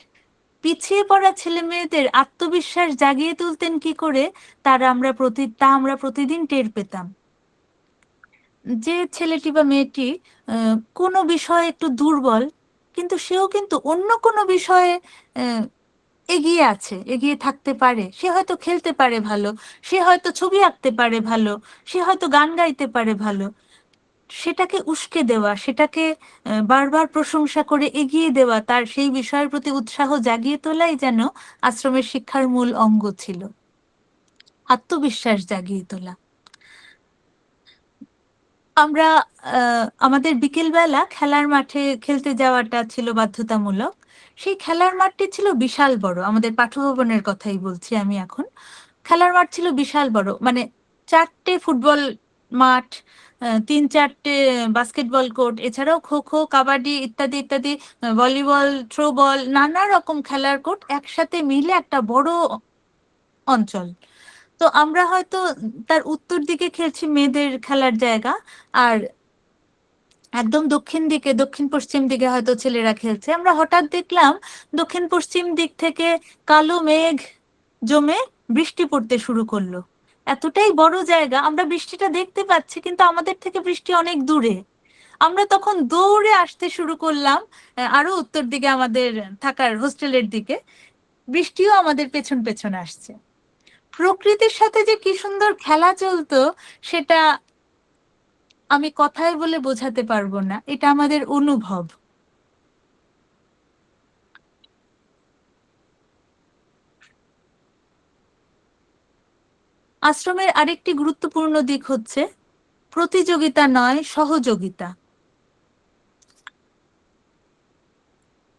পিছিয়ে পড়া ছেলে মেয়েদের আত্মবিশ্বাস জাগিয়ে তুলতেন কি করে তা আমরা প্রতিদিন টের পেতাম। যে ছেলেটি বা মেয়েটি কোনো বিষয়ে একটু দুর্বল, কিন্তু সেও কিন্তু অন্য কোনো বিষয়ে এগিয়ে আছে, এগিয়ে থাকতে পারে, সে হয়তো খেলতে পারে ভালো, সে হয়তো ছবি আঁকতে পারে ভালো, সে হয়তো গান গাইতে পারে ভালো, সেটাকে উস্কে দেওয়া, সেটাকে বারবার প্রশংসা করে এগিয়ে দেওয়া, তার সেই বিষয়ের প্রতি উৎসাহ জাগিয়ে তোলাই যেন আশ্রমের শিক্ষার মূল অঙ্গ ছিল। আত্মবিশ্বাস জাগিয়ে তোলা। আমরা আমাদের বিকেলবেলা খেলার মাঠে খেলতে যাওয়াটা ছিল বাধ্যতামূলক। সেই খেলার মাঠটি ছিল বিশাল বড়। আমাদের পাঠ্যভবনের কথাই বলছি আমি এখন। খেলার মাঠ ছিল বিশাল বড়, মানে 4টে ফুটবল মাঠ, 3-4টে বাস্কেটবল কোর্ট, এছাড়াও খো খো, কাবাডি ইত্যাদি ইত্যাদি, ভলিবল, থ্রো বল, নানা রকম খেলার কোর্ট একসাথে মিলে একটা বড় অঞ্চল। তো আমরা হয়তো তার উত্তর দিকে খেলছি মেয়েদের খেলার জায়গা, আর একদম দক্ষিণ পশ্চিম দিকে হয়তো ছেলেরা খেলছে। আমরা হঠাৎ দেখলাম দক্ষিণ পশ্চিম দিক থেকে কালো মেঘ জমে বৃষ্টি পড়তে শুরু করলো। এতটাই বড় জায়গা, আমরা বৃষ্টিটা দেখতে পাচ্ছি কিন্তু আমাদের থেকে বৃষ্টি অনেক দূরে। আমরা তখন দৌড়ে আসতে শুরু করলাম আরো উত্তর দিকে, আমাদের থাকার হোস্টেলের দিকে। বৃষ্টিও আমাদের পেছন পেছন আসছে। প্রকৃতির সাথে যে কি সুন্দর খেলা চলতো সেটা আমি কথায় বলে বোঝাতে পারবো না, এটা আমাদের অনুভব। আশ্রমের আরেকটি গুরুত্বপূর্ণ দিক হচ্ছে প্রতিযোগিতা নয়, সহযোগিতা।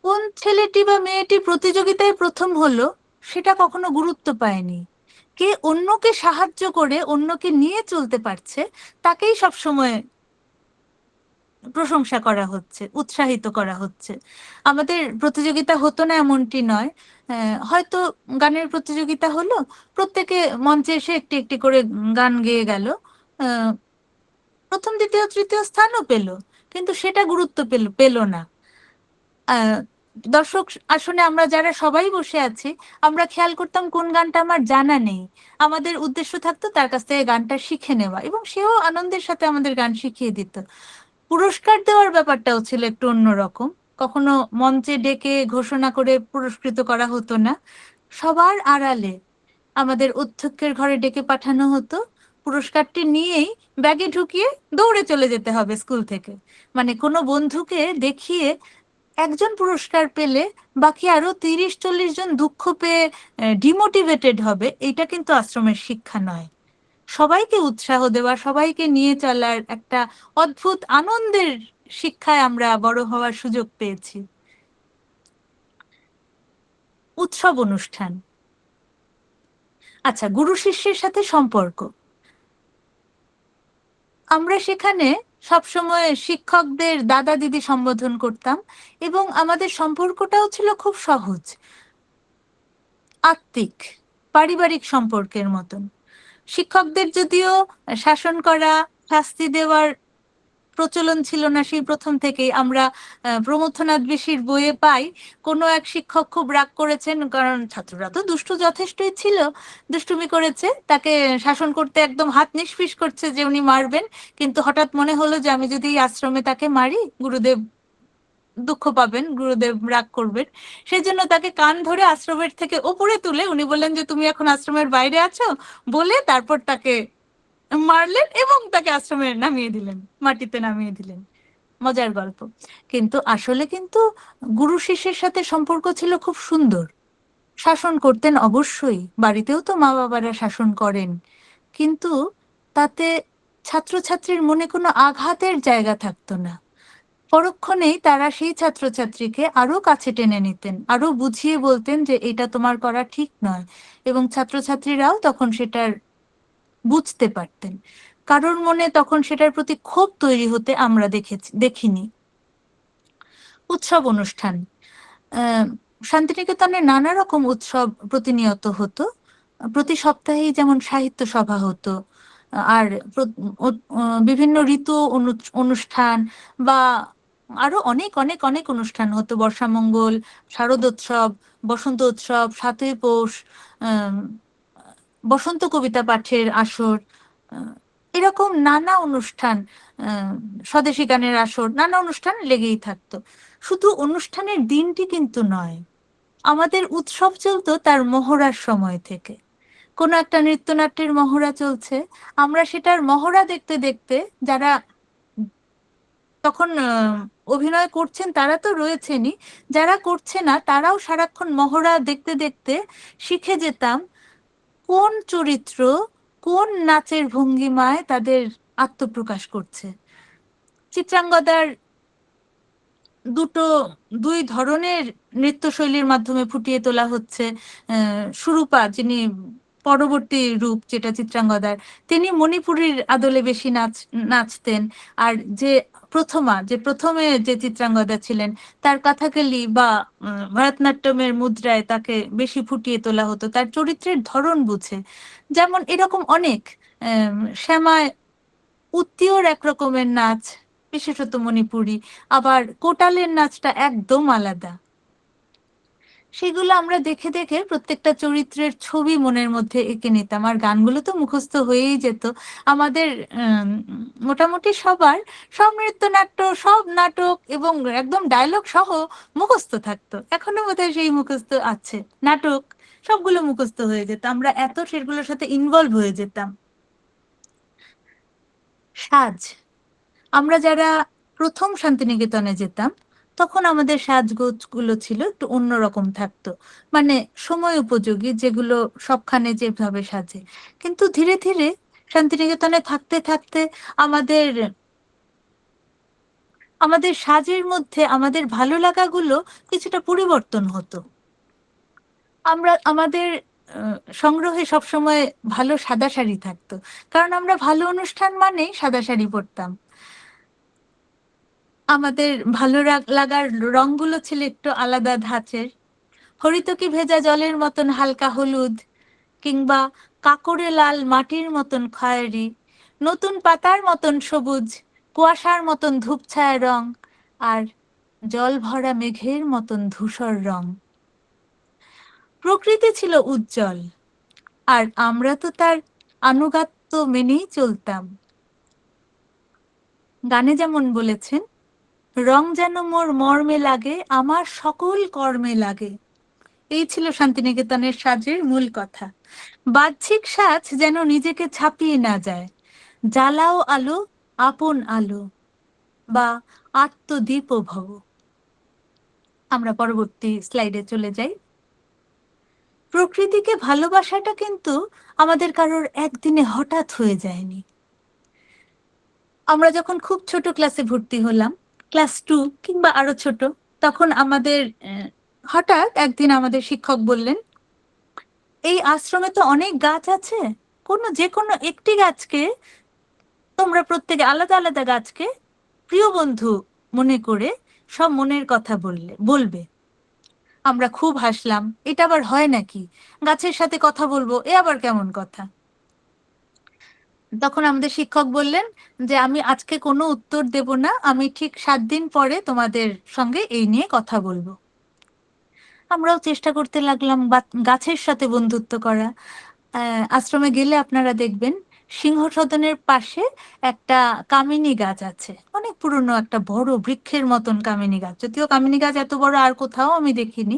কোন ছেলেটি বা মেয়েটি প্রতিযোগিতায় প্রথম হলো সেটা কখনো গুরুত্ব পায়নি। কে অন্যকে সাহায্য করে অন্যকে নিয়ে চলতে পারছে তাকেই সবসময় প্রশংসা করা হচ্ছে, উৎসাহিত করা হচ্ছে। আমাদের প্রতিযোগিতা হতো না এমনটি নয়, হয়তো গানের প্রতিযোগিতা হলো, প্রত্যেকে মঞ্চে এসে একটি একটি করে গান গেয়ে গেল, আহ, প্রথম দ্বিতীয় তৃতীয় স্থানও পেল, কিন্তু সেটা গুরুত্ব পেল না। আহ, দর্শক আসনে আমরা যারা সবাই বসে আছি, আমরা খেয়াল করতাম কোন গানটা আমার জানা নেই। আমাদের উদ্দেশ্য থাকতো তার কাছ থেকে গানটা শিখে নেওয়া, এবং সেও আনন্দের সাথে আমাদের গান শিখিয়ে দিত। পুরস্কার দেওয়ার ব্যাপারটাও ছিল একটু অন্যরকম। কখনো মঞ্চে ডেকে ঘোষণা করে পুরস্কৃত করা হতো না, সবার আড়ালে আমাদের অধ্যক্ষের ঘরে ডেকে পাঠানো হতো। পুরস্কারটি নিয়েই ব্যাগে ঢুকিয়ে দৌড়ে চলে যেতে হবে স্কুল থেকে। মানে কোনো বন্ধুকে দেখিয়ে একজন পুরস্কার পেলে বাকি আরো 30-40 জন দুঃখ পেয়ে ডিমোটিভেটেড হবে, এটা কিন্তু আশ্রমের শিক্ষা নয়। সবাইকে উৎসাহ দেওয়া, সবাইকে নিয়ে চলার একটা অদ্ভুত আনন্দের শিক্ষায় আমরা বড় হওয়ার সুযোগ পেয়েছি। উৎসব অনুষ্ঠান। আচ্ছা, গুরু শিষ্যের সাথে সম্পর্ক। আমরা সেখানে সবসময় শিক্ষকদের দাদা দিদি সম্বোধন করতাম, এবং আমাদের সম্পর্কটাও ছিল খুব সহজ, আত্মিক, পারিবারিক সম্পর্কের মতন। শিক্ষকদের যদিও শাসন করা, শাস্তি দেওয়ার প্রচলন ছিল না সেই প্রথম থেকেই। আমরা প্রমথনাথ ঋষির বইয়ে পাই, কোনো এক শিক্ষক খুব রাগ করেছেন, কারণ ছাত্ররা তো দুষ্টু যথেষ্টই ছিল, দুষ্টুমি করেছে, তাকে শাসন করতে একদম হাত নিষ্পিস করছে যে উনি মারবেন, কিন্তু হঠাৎ মনে হলো যে আমি যদি এই আশ্রমে তাকে মারি, গুরুদেব দুঃখ পাবেন, গুরুদেব রাগ করবেন। সেই জন্য তাকে কান ধরে আশ্রমের থেকে ওপরে তুলে উনি বললেন যে তুমি এখন আশ্রমের বাইরে আছো, বলে তারপর তাকে মারলেন এবং তাকে আশ্রমে নামিয়ে দিলেন, মাটিতে নামিয়ে দিলেন। মজার গল্প। কিন্তু আসলে কিন্তু গুরু শিষ্যের সাথে সম্পর্ক ছিল খুব সুন্দর। শাসন করতেন অবশ্যই, বাড়িতেও তো মা বাবারা শাসন করেন, কিন্তু তাতে ছাত্রছাত্রীর মনে কোনো আঘাতের জায়গা থাকতো না। পরক্ষণেই তারা সেই ছাত্রছাত্রীকে আরো কাছে টেনে নিতেন, আরো বুঝিয়ে বলতেন যে এটা তোমার করা ঠিক নয়, এবং ছাত্রছাত্রীরাও তখন সেটার বুঝতে পারতেন। কারোর মনে তখন সেটার প্রতি ক্ষোভ তৈরি হতে আমরা দেখিনি। উৎসব অনুষ্ঠান। আহ, শান্তিনিকেতনে নানা রকম উৎসব প্রতিনিয়ত হতো। প্রতি সপ্তাহেই যেমন সাহিত্য সভা হতো, আর বিভিন্ন ঋতু অনুষ্ঠান, বা আরো অনেক অনেক অনেক অনুষ্ঠান হতো। বর্ষামঙ্গল, শারদোৎসব, বসন্ত উৎসব, 7ই পৌষ, আহ বসন্ত কবিতা পাঠের আসর, এরকম নানা অনুষ্ঠান, স্বদেশী গানের আসর, নানা অনুষ্ঠান লেগেই থাকতো। শুধু অনুষ্ঠানের দিনটি কিন্তু নয়, আমাদের উৎসব চলতো তার মহড়ার সময় থেকে। কোনো একটা নৃত্যনাট্যের মহড়া চলছে, আমরা সেটার মহড়া দেখতে দেখতে, যারা তখন অভিনয় করছেন তারা তো রয়েছেনই, যারা করছে না তারাও সারাক্ষণ মহড়া দেখতে দেখতে শিখে যেতাম কোন চরিত্র কোন নাচের ভঙ্গিমায় তাদের আত্মপ্রকাশ করছে। চিত্রাঙ্গদার দুটো দুই ধরনের নৃত্যশৈলীর মাধ্যমে ফুটিয়ে তোলা হচ্ছে। সুরূপা, যিনি পরবর্তী রূপ যেটা চিত্রাঙ্গদার, তিনি মণিপুরীর আদলে বেশি নাচতেন। আর যে প্রথমে যে চিত্রাঙ্গদা ছিলেন, তার কথাকলি বা ভরতনাট্যমের মুদ্রায় তাকে বেশি ফুটিয়ে তোলা হতো, তার চরিত্রের ধরন বুঝে। যেমন এরকম অনেক, শ্যামায় উত্তিওর এক রকমের নাচ, বিশেষত মণিপুরী, আবার কোটালের নাচটা একদম আলাদা। সেগুলো আমরা দেখে দেখে প্রত্যেকটা চরিত্রের ছবি মনের মধ্যে এঁকে নিতাম, আর গানগুলো তো মুখস্থ হয়েই যেত আমাদের। মোটামুটি সবার সব নৃত্যনাট্য, সব নাটক এবং একদম ডায়লগ সহ মুখস্থ থাকতো। এখনো বোধহয় সেই মুখস্থ আছে, নাটক সবগুলো মুখস্থ হয়ে যেত, আমরা এত সেগুলোর সাথে ইনভলভ হয়ে যেতাম। সাজ। আমরা যারা প্রথম শান্তিনিকেতনে যেতাম, তখন আমাদের সাজগোজগুলো ছিল একটু অন্যরকম থাকতো, মানে সময় উপযোগী, যেগুলো সবখানে যেভাবে সাজে। কিন্তু ধীরে ধীরে শান্তিনিকেতনে থাকতে থাকতে আমাদের আমাদের সাজের মধ্যে আমাদের ভালো লাগাগুলো কিছুটা পরিবর্তন হতো। আমরা আমাদের সংগ্রহে সবসময় ভালো সাদা শাড়ি থাকতো, কারণ আমরা ভালো অনুষ্ঠান মানেই সাদা শাড়ি পরতাম। আমাদের ভালো লাগার রংগুলো ছিল একটু আলাদা ধাঁচের। হরিতকি ভেজা জলের মতন হালকা হলুদ, কিংবা কাকড়ে লাল মাটির মতন খয়েরি, নতুন পাতার মতন সবুজ, কুয়াশার মতন ধূপছায়া রং, আর জল ভরা মেঘের মতন ধূসর রং। প্রকৃতি ছিল উজ্জ্বল, আর আমরা তো তার আনুগত্য মেনেই চলতাম। গানে যেমন বলেছেন, রং যেন মোর মর্মে লাগে, আমার সকল কর্মে লাগে। এই ছিল শান্তিনিকেতনের সাজের মূল কথা। বাহ্যিক সাজ যেন নিজেকে ছাপিয়ে না যায়। জ্বালাও আলো, আপন আলো, বা আত্মদীপ ভব। আমরা পরবর্তী স্লাইডে চলে যাই। প্রকৃতিকে ভালোবাসাটা কিন্তু আমাদের কারোর একদিনে হঠাৎ হয়ে যায়নি। আমরা যখন খুব ছোট ক্লাসে ভর্তি হলাম, ক্লাস 2 কিংবা আরো ছোট, তখন আমাদের হঠাৎ একদিন আমাদের শিক্ষক বললেন, এই আশ্রমে তো অনেক গাছ আছে, যে কোনো একটি গাছকে তোমরা প্রত্যেকে আলাদা আলাদা গাছকে প্রিয় বন্ধু মনে করে সব মনের কথা বলবে। আমরা খুব হাসলাম, এটা আবার হয় নাকি, গাছের সাথে কথা বলবো, এ আবার কেমন কথা। তখন আমাদের শিক্ষক বললেন যে আমি আজকে কোনো উত্তর দেব না, আমি ঠিক 7 দিন পরে তোমাদের সঙ্গে এই নিয়ে কথা বলবো। আমরাও চেষ্টা করতে লাগলাম গাছের সাথে বন্ধুত্ব করা। আশ্রমে গেলে আপনারা দেখবেন সিংহসদনের পাশে একটা কামিনী গাছ আছে, অনেক পুরনো একটা বড় বৃক্ষের মতন কামিনী গাছ। যদিও কামিনী গাছ এত বড় আর কোথাও আমি দেখিনি,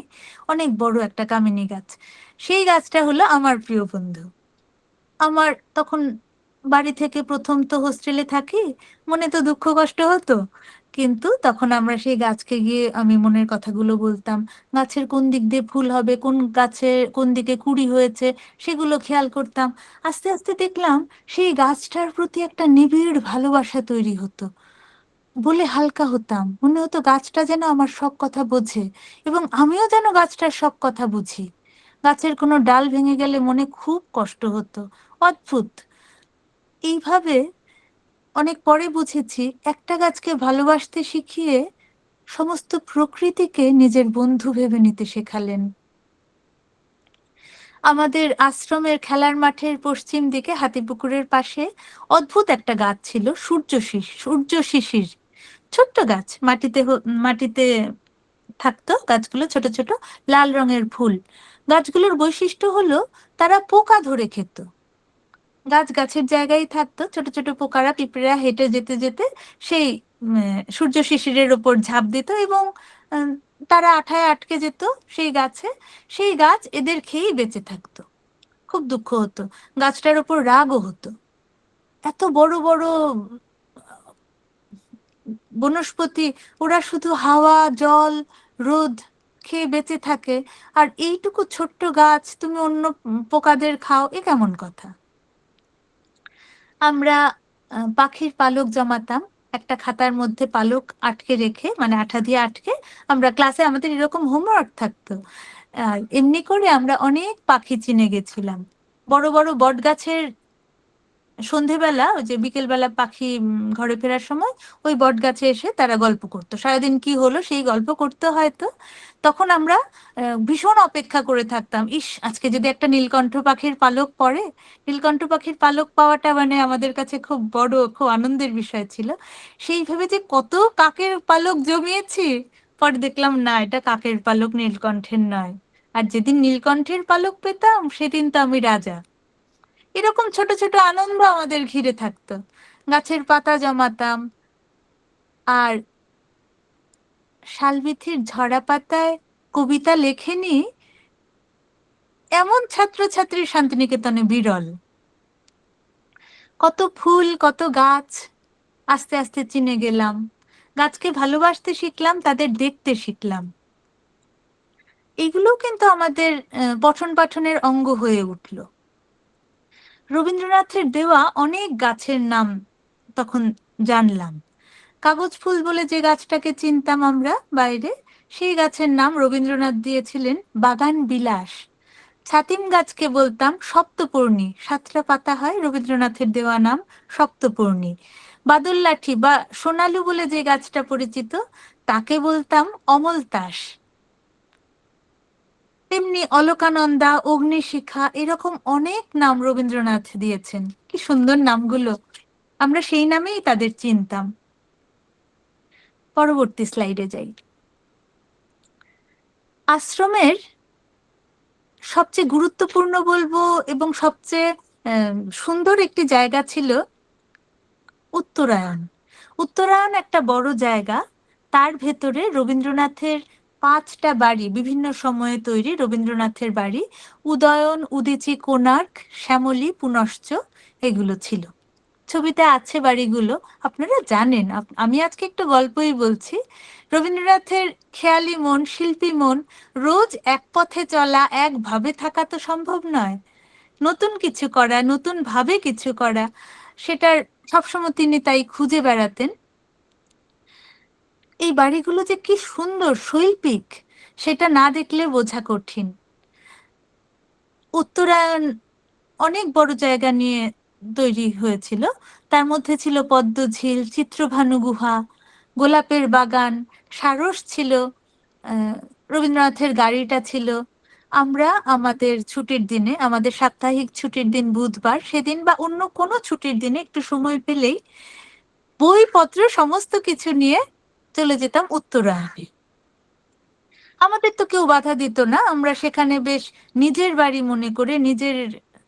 অনেক বড় একটা কামিনী গাছ। সেই গাছটা হলো আমার প্রিয় বন্ধু। আমার তখন বাড়ি থেকে প্রথম তো হোস্টেলে থাকি, মনে তো দুঃখ কষ্ট হতো, কিন্তু তখন আমরা সেই গাছকে গিয়ে আমি মনের কথাগুলো বলতাম। গাছের কোন দিক দিয়ে ফুল হবে, কোন গাছে কোন দিকে কুড়ি হয়েছে, সেগুলো খেয়াল করতাম। আস্তে আস্তে দেখলাম সেই গাছটার প্রতি একটা নিবিড় ভালোবাসা তৈরি হতো। বলে হালকা হতাম, মনে হতো গাছটা যেন আমার সব কথা বোঝে, এবং আমিও যেন গাছটার সব কথা বুঝি। গাছের কোনো ডাল ভেঙে গেলে মনে খুব কষ্ট হতো। অদ্ভুত। এইভাবে অনেক পরে বুঝেছি, একটা গাছকে ভালোবাসতে শিখিয়ে সমস্ত প্রকৃতিকে নিজের বন্ধু ভেবে নিতে শেখালেন। আমাদের আশ্রমের খেলার মাঠের পশ্চিম দিকে হাতিপুকুরের পাশে অদ্ভুত একটা গাছ ছিল, সূর্য শিশির। ছোট্ট গাছ, মাটিতে থাকতো গাছগুলো, ছোট ছোট লাল রঙের ফুল। গাছগুলোর বৈশিষ্ট্য হলো তারা পোকা ধরে খেত। গাছের জায়গায় থাকতো, ছোট ছোট পোকারা পিঁপড়েরা হেঁটে যেতে যেতে সেই সূর্য শিশিরের ওপর ঝাঁপ দিত, এবং তারা আঠায় আটকে যেত সেই গাছে। সেই গাছ এদের খেয়েই বেঁচে থাকতো। খুব দুঃখ হতো, গাছটার ওপর রাগও হতো। এত বড় বড় বনস্পতি, ওরা শুধু হাওয়া, জল, রোদ খেয়ে বেঁচে থাকে, আর এইটুকু ছোট্ট গাছ তুমি অন্য পোকাদের খাও, এ কেমন কথা। আমরা পাখির পালক জমাতাম একটা খাতার মধ্যে, পালক আটকে রেখে, মানে আঠা দিয়ে আটকে, আমরা ক্লাসে, আমাদের এরকম হোমওয়ার্ক থাকতো। এমনি করে আমরা অনেক পাখি চিনে গেছিলাম। বড় বড় বট গাছের সন্ধেবেলা, ওই যে বিকেলবেলা পাখি ঘরে ফেরার সময় ওই বট গাছে এসে তারা গল্প করতো, সারাদিন কি হলো সেই গল্প করতে হয়তো। তখন আমরা ভীষণ অপেক্ষা করে থাকতাম, ইস আজকে যদি একটা নীলকণ্ঠ পাখির পালক পড়ে। নীলকণ্ঠ পাখির পালক পাওয়াটা মানে আমাদের কাছে খুব আনন্দের বিষয় ছিল। সেই ভেবে যে কত কাকের পালক জমিয়েছি, পরে দেখলাম না, এটা কাকের পালক, নীলকণ্ঠের নয়। আর যেদিন নীলকণ্ঠের পালক পেতাম সেদিন তো আমি রাজা। এরকম ছোট ছোট আনন্দ আমাদের ঘিরে থাকতো। গাছের পাতা জমাতাম, আর শালবীথির ঝরা পাতায় কবিতা লেখেনি এমন ছাত্রছাত্রী শান্তিনিকেতনে বিরল। কত ফুল, কত গাছ আস্তে আস্তে চিনে গেলাম। গাছকে ভালোবাসতে শিখলাম, তাদের দেখতে শিখলাম। এগুলো কিন্তু আমাদের পঠন পাঠনের অঙ্গ হয়ে উঠল। রবীন্দ্রনাথের দেওয়া অনেক গাছের নাম তখন জানলাম। কাগজ ফুল বলে যে গাছটাকে চিনতাম আমরা বাইরে, সেই গাছের নাম রবীন্দ্রনাথ দিয়েছিলেন বাগান বিলাস। ছাতিম গাছকে বলতাম সপ্তপর্ণী, 7টা পাতা হয়, রবীন্দ্রনাথের দেওয়া নাম সপ্তপর্ণী। বাদল লাঠি বা সোনালু বলে যে গাছটা পরিচিত তাকে বলতাম অমল তাস। তেমনি অলকানন্দা, অগ্নিশিখা, এরকম অনেক নাম রবীন্দ্রনাথ দিয়েছেন। কি সুন্দর নামগুলো, আমরা সেই নামেই তাদের চিনতাম। পরবর্তী স্লাইডে যাই। আশ্রমের সবচেয়ে গুরুত্বপূর্ণ বলবো এবং সবচেয়ে সুন্দর একটি জায়গা ছিল উত্তরায়ণ। উত্তরায়ণ একটা বড় জায়গা, তার ভেতরে রবীন্দ্রনাথের 5টা বাড়ি, বিভিন্ন সময়ে তৈরি রবীন্দ্রনাথের বাড়ি, উদয়ন, উদীচী, কোণার্ক, শ্যামলী, পুনশ্চ, এগুলো ছিল। ছবিতে আছে বাড়িগুলো, আপনারা জানেন। আমি আজকে একটু গল্পই বলছি। রবীন্দ্রনাথের খেয়ালি মন, শিল্পী মন, রোজ এক পথে চলা, একভাবে থাকা তো সম্ভব নয়। নতুন কিছু করা, নতুন ভাবে কিছু করা, সেটার সবসময় তিনি তাই খুঁজে বেড়াতেন। এই বাড়িগুলো যে কি সুন্দর শৈল্পিক, সেটা না দেখলে বোঝা কঠিন। উত্তরায়ণ অনেক বড় জায়গা নিয়ে তৈরি হয়েছিল। তার মধ্যে ছিল পদ্মঝিল, চিত্রভানু গুহা, গোলাপের বাগান, সারস ছিল, রবীন্দ্রনাথের গাড়িটা ছিল। আমরা আমাদের ছুটির দিনে, আমাদের সাপ্তাহিক ছুটির দিন বুধবার, সেদিন বা অন্য কোনো ছুটির দিনে একটু সময় পেলেই বইপত্র সমস্ত কিছু নিয়ে চলে যেতাম উত্তরায়ণে। আমাদের তো কেউ বাধা দিত না, আমরা সেখানে বেশ নিজের বাড়ি মনে করে, নিজের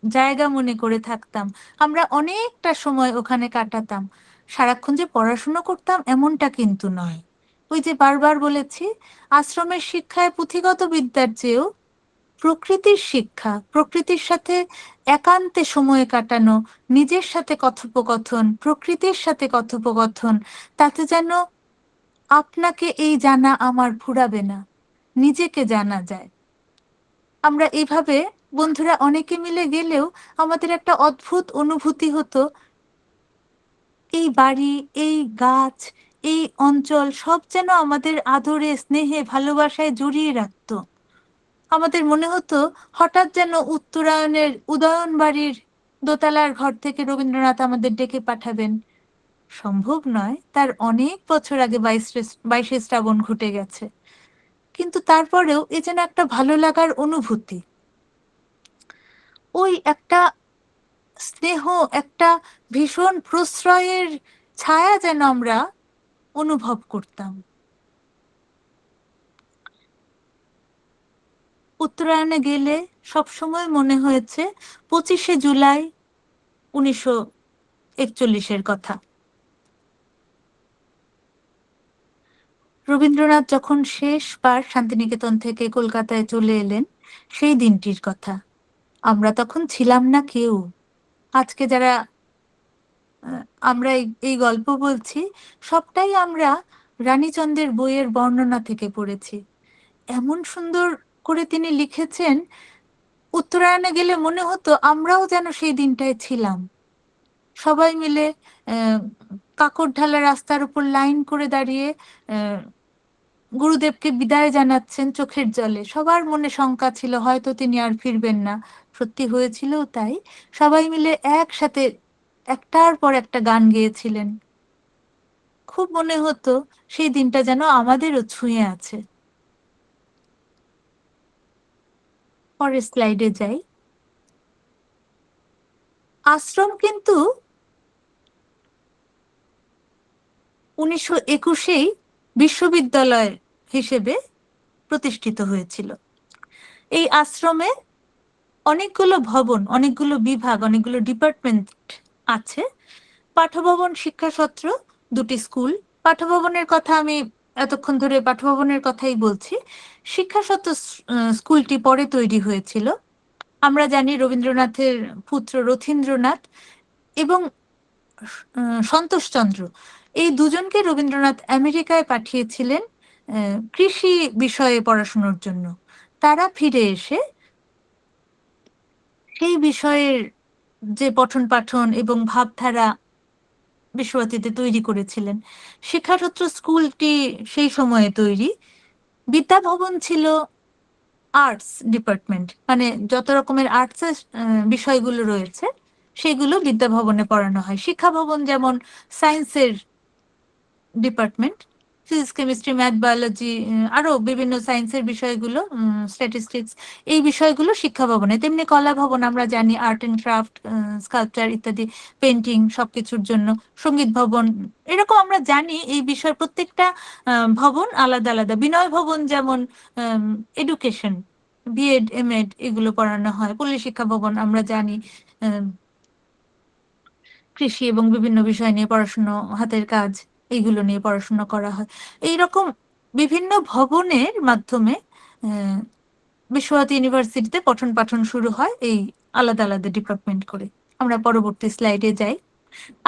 জায়গা মনে করে থাকতাম। আমরা অনেকটা সময় ওখানে কাটাতাম। সারাক্ষণ যে পড়াশুনো করতাম এমনটা কিন্তু নয়। ওই যে বারবার বলেছি, আশ্রমের শিক্ষায় পুঁথিগত বিদ্যার চেয়েও প্রকৃতির শিক্ষা, প্রকৃতির সাথে একান্তে সময় কাটানো, নিজের সাথে কথোপকথন, প্রকৃতির সাথে কথোপকথন, তাতে যেন আপনাকে এই জানা আমার ফুরাবে না, নিজেকে জানা যায়। আমরা এইভাবে বন্ধুরা অনেকে মিলে গেলেও আমাদের একটা অদ্ভুত অনুভূতি হতো, এই বাড়ি, এই গাছ, এই অঞ্চল সব যেন আমাদের আদরে, স্নেহে, ভালোবাসায় জড়িয়ে রাখতো। আমাদের মনে হতো হঠাৎ যেন উত্তরায়ণের উদয়ন বাড়ির দোতলার ঘর থেকে রবীন্দ্রনাথ আমাদের ডেকে পাঠাবেন। সম্ভব নয়, তার অনেক বছর আগে 22শে শ্রাবণ ঘটে গেছে। কিন্তু তারপরেও এ যেন একটা ভালো লাগার অনুভূতি, ওই একটা স্নেহ, একটা ভীষণ প্রশ্রয়ের ছায়া যেন আমরা অনুভব করতাম। উত্তরায়ণে গেলে সবসময় মনে হয়েছে 25শে জুলাই 1941-এর কথা। রবীন্দ্রনাথ যখন শেষবার শান্তিনিকেতন থেকে কলকাতায় চলে এলেন, সেই দিনটির কথা। আমরা তখন ছিলাম না কেউ। আজকে যারা আমরা এই গল্প বলছি, সবটাই আমরা রানীচন্দ্রের বইয়ের বর্ণনা থেকে পড়েছি। এমন সুন্দর করে তিনি লিখেছেন, উত্তরায়ণে গেলে মনে হতো আমরাও যেন সেই দিনটায় ছিলাম। সবাই মিলে কাকর ঢালা রাস্তার উপর লাইন করে দাঁড়িয়ে গুরুদেবকে বিদায় জানাচ্ছেন চোখের জলে। সবার মনে শঙ্কা ছিল হয়তো তিনি আর ফিরবেন না। সত্যি হয়েছিলও তাই। সবাই মিলে একসাথে একটার পর একটা গান গেয়েছিলেন। খুব মনে হতো সেই দিনটা যেন আমাদেরও ছুঁয়ে আছে। পরের স্লাইডে যাই। আশ্রম কিন্তু 1921-এই বিশ্ববিদ্যালয় হিসেবে প্রতিষ্ঠিত হয়েছিল। এই আশ্রমে অনেকগুলো ভবন, অনেকগুলো বিভাগ, অনেকগুলো ডিপার্টমেন্ট আছে। পাঠভবন, শিক্ষাসত্র, 2টি স্কুল। পাঠভবনের কথা আমি এতক্ষণ ধরে পাঠভবনের কথাই বলছি। শিক্ষাসত্র স্কুলটি পরে তৈরি হয়েছিল। আমরা জানি রবীন্দ্রনাথের পুত্র রথীন্দ্রনাথ এবং সন্তোষচন্দ্র, এই দুজনকে রবীন্দ্রনাথ আমেরিকায় পাঠিয়েছিলেন কৃষি বিষয়ে পড়াশোনার জন্য। তারা ফিরে এসে সেই বিষয়ের যে পঠন পাঠন এবং ভাবধারা বিশ্বভারতীতে তৈরি করেছিলেন। শিক্ষাসত্র স্কুলটি সেই সময়ে তৈরি। বিদ্যাভবন ছিল আর্টস ডিপার্টমেন্ট, মানে যত রকমের আর্টসের বিষয়গুলো রয়েছে সেগুলো বিদ্যা ভবনে পড়ানো হয়। শিক্ষা ভবন যেমন সায়েন্সের department, physics, chemistry, math, biology, আরো বিভিন্ন সায়েন্সের বিষয়গুলো, স্ট্যাটিস্টিক্স, এই বিষয়গুলো শিক্ষা ভবনে। তেমনি কলা ভবন আমরা জানি আর্ট অ্যান্ড ক্রাফট, স্কাল্পচার ইত্যাদি, পেন্টিং সবকিছুর জন্য। সঙ্গীত ভবন, এরকম আমরা জানি এই বিষয় প্রত্যেকটা ভবন আলাদা আলাদা। বিনয় ভবন যেমন এডুকেশন, বিএড, এমএড এগুলো পড়ানো হয়। পল্লী শিক্ষা ভবন আমরা জানি কৃষি এবং বিভিন্ন বিষয় নিয়ে পড়াশুনো, হাতের কাজ, এইগুলো নিয়ে পড়াশোনা করা হয়। এইরকম বিভিন্ন ভবনের মাধ্যমে বিশ্বভারতী ইউনিভার্সিটিতে পঠন পাঠন শুরু হয়, এই আলাদা আলাদা ডিপার্টমেন্ট করে। আমরা পরবর্তী স্লাইডে যাই।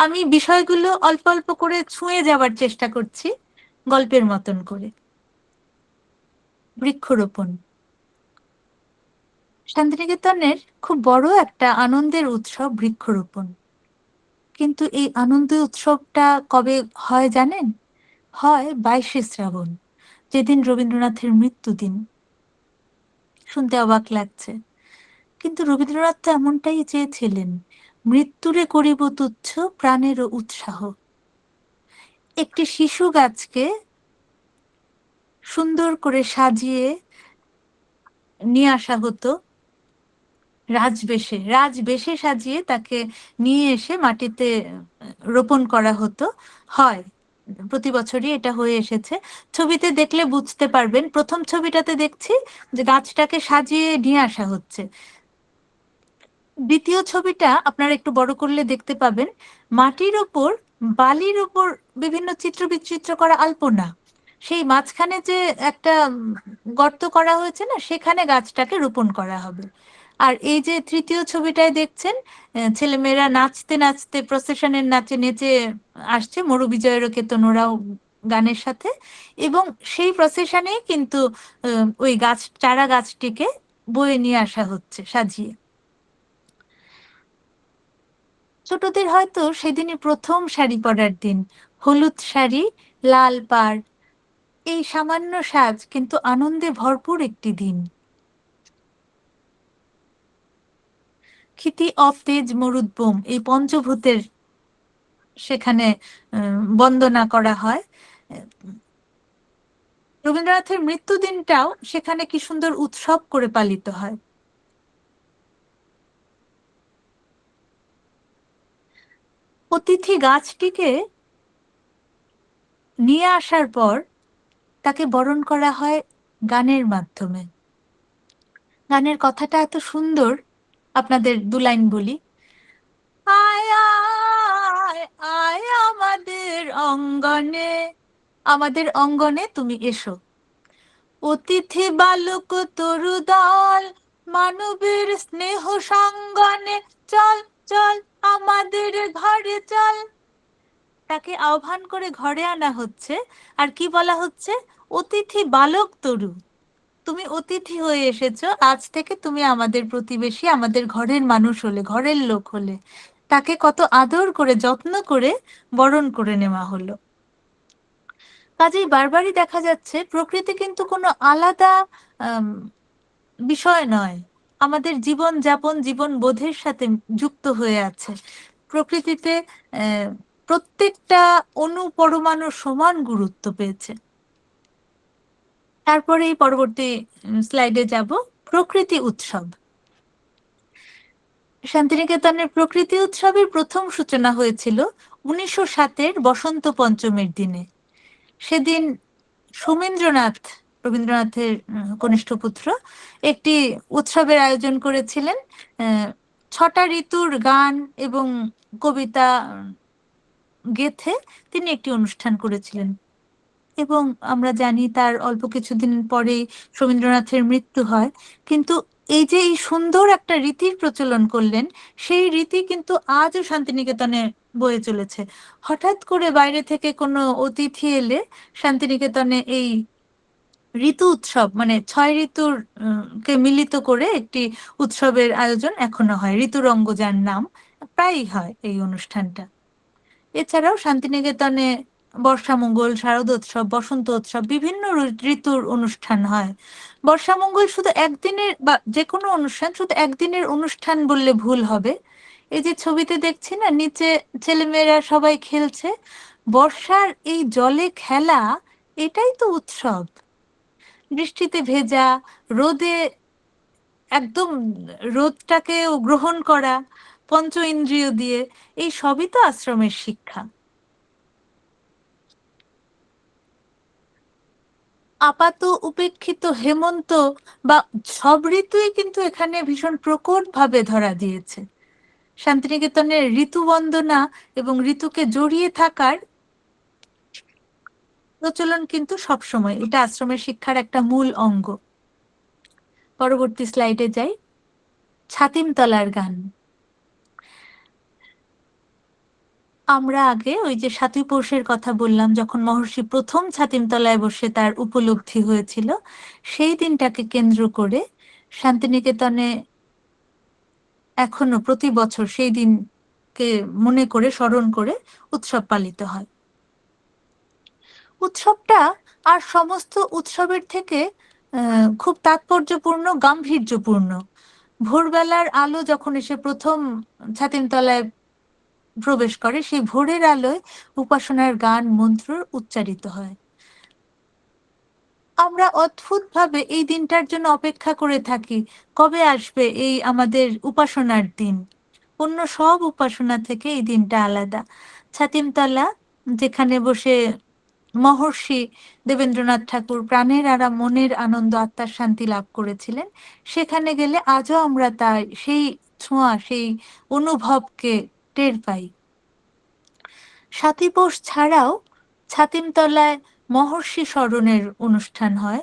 আমি বিষয়গুলো অল্প অল্প করে ছুঁয়ে যাওয়ার চেষ্টা করছি, গল্পের মতন করে। বৃক্ষরোপণ শান্তিনিকেতনের খুব বড় একটা আনন্দের উৎসব বৃক্ষরোপণ। কিন্তু এই আনন্দ উৎসবটা কবে হয় জানেন? হয় 22শে শ্রাবণ, যেদিন রবীন্দ্রনাথের মৃত্যুদিন। শুনতে অবাক লাগছে, কিন্তু রবীন্দ্রনাথ তো এমনটাই চেয়েছিলেন, মৃত্যুরে করিব তুচ্ছ প্রাণেরও উৎসাহ। একটি শিশু গাছকে সুন্দর করে সাজিয়ে নিয়ে আসা হতো, রাজবেশে সাজিয়ে তাকে নিয়ে এসে মাটিতে রোপণ করা হতো। হয়, প্রতি বছরই এটা হয়ে এসেছে। ছবিতে দেখলে বুঝতে পারবেন, প্রথম ছবিটাতে দেখছি যে গাছটাকে সাজিয়ে নিয়ে আসা হচ্ছে। দ্বিতীয় ছবিটা আপনারা একটু বড় করলে দেখতে পাবেন, মাটির ওপর, বালির ওপর বিভিন্ন চিত্র বিচিত্র করা আলপনা, সেই মাঝখানে যে একটা গর্ত করা হয়েছে না, সেখানে গাছটাকে রোপণ করা হবে। আর এই যে তৃতীয় ছবিটায় দেখছেন, ছেলেমেয়েরা নাচতে নাচতে প্রসেশনের নাচে নেচে আসছে, মরু বিজয়ের কেতন ওরাও গানের সাথে, এবং সেই প্রসেশনেই কিন্তু ওই চারা গাছটিকে বয়ে নিয়ে আসা হচ্ছে সাজিয়ে। ছোটদের হয়তো সেদিনই প্রথম শাড়ি পরার দিন, হলুদ শাড়ি, লাল পাড়, এই সামান্য সাজ কিন্তু আনন্দে ভরপুর একটি দিন। ক্ষিতি অফ তেজ মরুদ্বোম, এই পঞ্চভূতের সেখানে বন্দনা করা হয়। রবীন্দ্রনাথের মৃত্যুদিনটাও সেখানে কি সুন্দর উৎসব করে পালিত হয়। অতিথি গাছটিকে নিয়ে আসার পর তাকে বরণ করা হয় গানের মাধ্যমে। গানের কথাটা এত সুন্দর, আপনাদের দু লাইন বলি। আয় আয় আয় আমাদের অঙ্গনে, আমাদের অঙ্গনে তুমি এসো। অতিথি বালক তরু দল, মানবের স্নেহ সঙ্গনে, চল চল আমাদের ঘরে চল। তাকে আহ্বান করে ঘরে আনা হচ্ছে, আর কি বলা হচ্ছে? অতিথি বালক তরু, তুমি অতিথি হয়ে এসেছো, আজ থেকে তুমি আমাদের প্রতিবেশী, আমাদের ঘরের মানুষ হলে, ঘরের লোক হলে। তাকে কত আদর করে যত্ন করে বরণ করে নেওয়া হলো। কাজেই বারবারই দেখা যাচ্ছে প্রকৃতি কিন্তু কোনো আলাদা বিষয় নয়, আমাদের জীবন যাপন, জীবন বোধের সাথে যুক্ত হয়ে আছে। প্রকৃতিতে প্রত্যেকটা অণু পরমাণু সমান গুরুত্ব পেয়েছে। তারপরে এই পরবর্তী স্লাইডে যাব, প্রকৃতি উৎসব। শান্তিনিকেতনের প্রকৃতি উৎসবের প্রথম সূচনা হয়েছিল 1907-এর বসন্ত পঞ্চমীর দিনে। সেদিন সোমেন্দ্রনাথ, রবীন্দ্রনাথের কনিষ্ঠ পুত্র, একটি উৎসবের আয়োজন করেছিলেন। 6টা ঋতুর গান এবং কবিতা গেথে তিনি একটি অনুষ্ঠান করেছিলেন। এবং আমরা জানি তার অল্প কিছুদিন পরেই রবীন্দ্রনাথের মৃত্যু হয়। কিন্তু এই যে এই সুন্দর একটা রীতির প্রচলন করলেন, সেই রীতি কিন্তু আজও শান্তিনিকেতনে বয়ে চলেছে। হঠাৎ করে বাইরে থেকে কোনো অতিথি এলে শান্তিনিকেতনে এই ঋতু উৎসব, মানে 6 ঋতুর কে মিলিত করে একটি উৎসবের আয়োজন এখনো হয়, ঋতুরঙ্গ যার নাম, প্রায়ই হয় এই অনুষ্ঠানটা। এছাড়াও শান্তিনিকেতনে বর্ষামঙ্গল, শারদোৎসব, বসন্ত উৎসব, বিভিন্ন ঋতুর অনুষ্ঠান হয়। বর্ষামঙ্গল শুধু একদিনের, বা যে কোনো অনুষ্ঠান শুধু একদিনের অনুষ্ঠান বললে ভুল হবে। এই যে ছবিতে দেখছি না, নিচে ছেলেমেয়েরা সবাই খেলছে, বর্ষার এই জলে খেলা, এটাই তো উৎসব। বৃষ্টিতে ভেজা, রোদে একদম রোদটাকে গ্রহণ করা পঞ্চ ইন্দ্রিয় দিয়ে, এই সবই তো আশ্রমের শিক্ষা। আপাত উপেক্ষিত হেমন্ত বা সব ঋতুই কিন্তু এখানে ভীষণ প্রকট ভাবে ধরা দিয়েছে। শান্তিনিকেতনের ঋতু বন্দনা এবং ঋতুকে জড়িয়ে থাকার প্রচলন কিন্তু সবসময়, এটা আশ্রমের শিক্ষার একটা মূল অঙ্গ। পরবর্তী স্লাইডে যাই। ছাতিমতলার গান। আমরা আগে ওই যে ৭ই পৌষের কথা বললাম, যখন মহর্ষি প্রথম ছাতিমতলায় বসে তার উপলব্ধি হয়েছিল, সেই দিনটাকে কেন্দ্র করে শান্তিনিকেতনে এখনো প্রতি বছর সেই দিনকে মনে করে, স্মরণ করে উৎসব পালিত হয়। উৎসবটা আর সমস্ত উৎসবের থেকে খুব তাৎপর্যপূর্ণ, গাম্ভীর্যপূর্ণ। ভোরবেলার আলো যখন এসে প্রথম ছাতিমতলায় প্রবেশ করে, সেই ভোরের আলোয় উপাসনার গান মন্ত্র উচ্চারিত হয়। আমরা অদ্ভুতভাবে এই দিনটার জন্য অপেক্ষা করে থাকি, কবে আসবে এই আমাদের উপাসনার দিন। অন্য সব উপাসনা থেকে এই দিনটা আলাদা। ছাতিমতলা, যেখানে বসে মহর্ষি দেবেন্দ্রনাথ ঠাকুর প্রাণের আরাম, মনের আনন্দ, আত্মার শান্তি লাভ করেছিলেন, সেখানে গেলে আজও আমরা তাই সেই ছোঁয়া, সেই অনুভবকে টের পাই। ৭ই পৌষ ছাড়াও ছাতিমতলায় মহর্ষি স্মরণের অনুষ্ঠান হয়।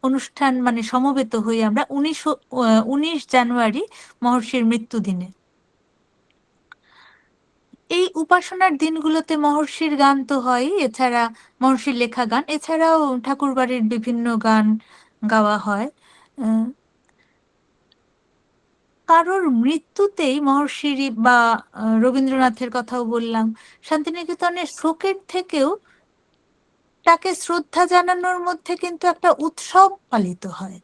অনুষ্ঠান মানে সমবেত হই আমরা 19 জানুয়ারি মহর্ষির মৃত্যুদিনে। এই উপাসনার দিনগুলোতে মহর্ষির গান তো হয়, এছাড়া মহর্ষির লেখা গান, এছাড়াও ঠাকুরবাড়ির বিভিন্ন গান গাওয়া হয়। কারোর মৃত্যুতেই মহর্ষির বা রবীন্দ্রনাথের কথাও বললাম, শান্তিনিকেতনের শোকের থেকেও তাকে শ্রদ্ধা জানানোর মধ্যে কিন্তু একটা উৎসব পালিত হয়।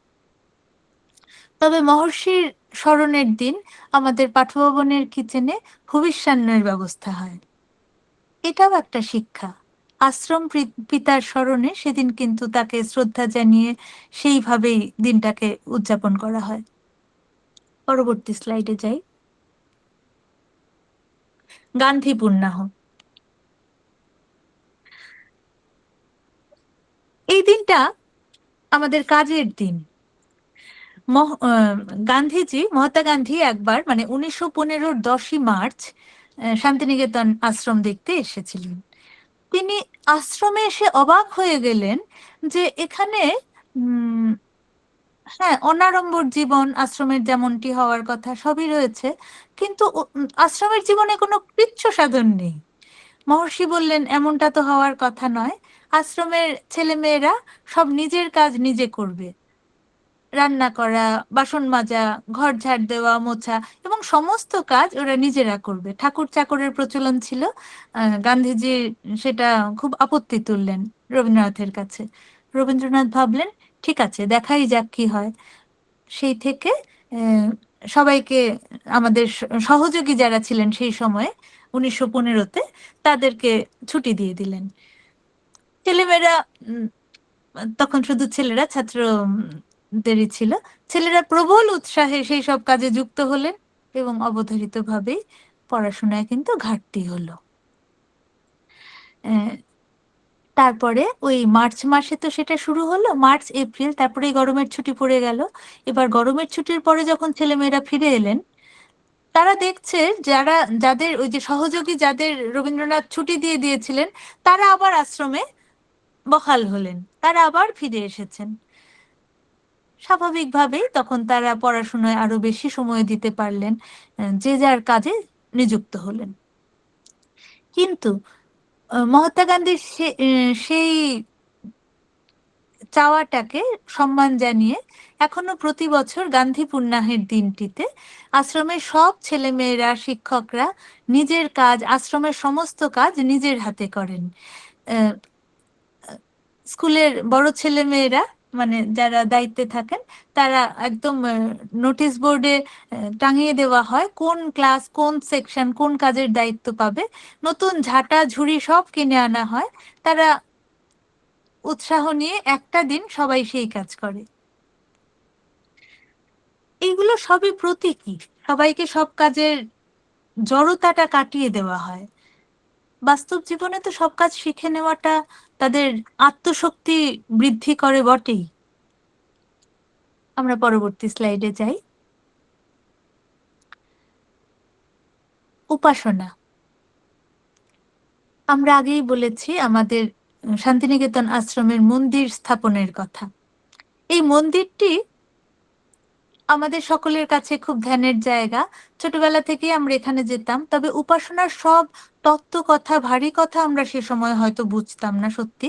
তবে মহর্ষির স্মরণের দিন আমাদের পাঠভবনের কিচেনে ভবিষ্যান্নের ব্যবস্থা হয়। এটাও একটা শিক্ষা। আশ্রম পিতার স্মরণে সেদিন কিন্তু তাকে শ্রদ্ধা জানিয়ে সেইভাবেই দিনটাকে উদযাপন করা হয়। পরবর্তী স্লাইডে যাই। গান্ধী পূর্ণাহ। এই দিনটা আমাদের কাজের দিন। গান্ধীজি, মহাত্মা গান্ধী একবার মানে 1915-র 10ই মার্চ শান্তিনিকেতন আশ্রম দেখতে এসেছিলেন। তিনি আশ্রমে এসে অবাক হয়ে গেলেন যে এখানে হ্যাঁ, অনাড়ম্বর জীবন, আশ্রমের যেমনটি হওয়ার কথা সবই রয়েছে, কিন্তু আশ্রমের জীবনে কোনো কৃচ্ছ সাধন নেই। মহর্ষি বললেন, এমনটা তো হওয়ার কথা নয়। আশ্রমের ছেলেমেয়েরা সব নিজের কাজ নিজে করবে, রান্না করা, বাসন মাজা, ঘর ঝাড় দেওয়া, মোছা এবং সমস্ত কাজ ওরা নিজেরা করবে। ঠাকুর চাকরের প্রচলন ছিল। গান্ধীজি সেটা খুব আপত্তি তুললেন রবীন্দ্রনাথের কাছে। রবীন্দ্রনাথ ভাবলেন, ঠিক আছে, দেখাই যাক কি হয়। সেই থেকে সবাইকে, আমাদের সহযোগী যারা ছিলেন সেই সময়ে 1915-তে, তাদেরকে ছুটি দিয়ে দিলেন। ছেলেমেয়েরা, তখন শুধু ছেলেরা, ছাত্রদেরই ছিল, ছেলেরা প্রবল উৎসাহে সেই সব কাজে যুক্ত হলেন এবং অবধারিতভাবেই পড়াশোনায় কিন্তু ঘাটতি হলো। তারপরে ওই মার্চ মাসে তো সেটা শুরু হলো, মার্চ এপ্রিল, তারপরে গরমের ছুটি পড়ে গেল। এবার গরমের ছুটির পরে যখন ছেলেমেয়েরা ফিরে এলেন, তারা দেখছে যাদের ওই যে সহযোগী, যাদের রবীন্দ্রনাথ ছুটি দিয়ে দিয়েছিলেন, তারা আবার আশ্রমে বহাল হলেন, তারা আবার ফিরে এসেছেন। স্বাভাবিকভাবেই তখন তারা পড়াশোনায় আরো বেশি সময় দিতে পারলেন, যে যার কাজে নিযুক্ত হলেন। কিন্তু মহাত্মা গান্ধীর সেই চাওয়াটাকে সম্মান জানিয়ে এখনো প্রতি বছর গান্ধী পূর্ণাহের দিনটিতে আশ্রমের সব ছেলেমেয়েরা, শিক্ষকরা নিজের কাজ, আশ্রমের সমস্ত কাজ নিজের হাতে করেন। স্কুলের বড় ছেলেমেয়েরা মানে যারা দায়িত্বে থাকেন তারা একদম নোটিশ বোর্ডে টাঙিয়ে দেওয়া হয় কোন ক্লাস কোন সেকশন কোন কাজের দায়িত্ব পাবে। নতুন ঝাঁটা ঝুড়ি সব কিনে আনা হয়, তারা উৎসাহ নিয়ে একটা দিন সবাই সেই কাজ করে। এইগুলো সবই প্রতীকী, সবাইকে সব কাজের জড়তাটা কাটিয়ে দেওয়া হয়। বাস্তব জীবনে তো সব কাজ শিখে নেওয়াটা তাদের আত্মশক্তি বৃদ্ধি করে বটেই। আমরা পরবর্তী স্লাইডে যাই। উপাসনা, আমরা আগেই বলেছি আমাদের শান্তিনিকেতন আশ্রমের মন্দির স্থাপনের কথা। এই মন্দিরটি আমাদের সকলের কাছে খুব ধ্যানের জায়গা। ছোটবেলা থেকেই আমরা এখানে যেতাম, তবে উপাসনার সব তত্ত্ব কথা ভারী কথা আমরা সে সময় হয়তো বুঝতাম না সত্যি,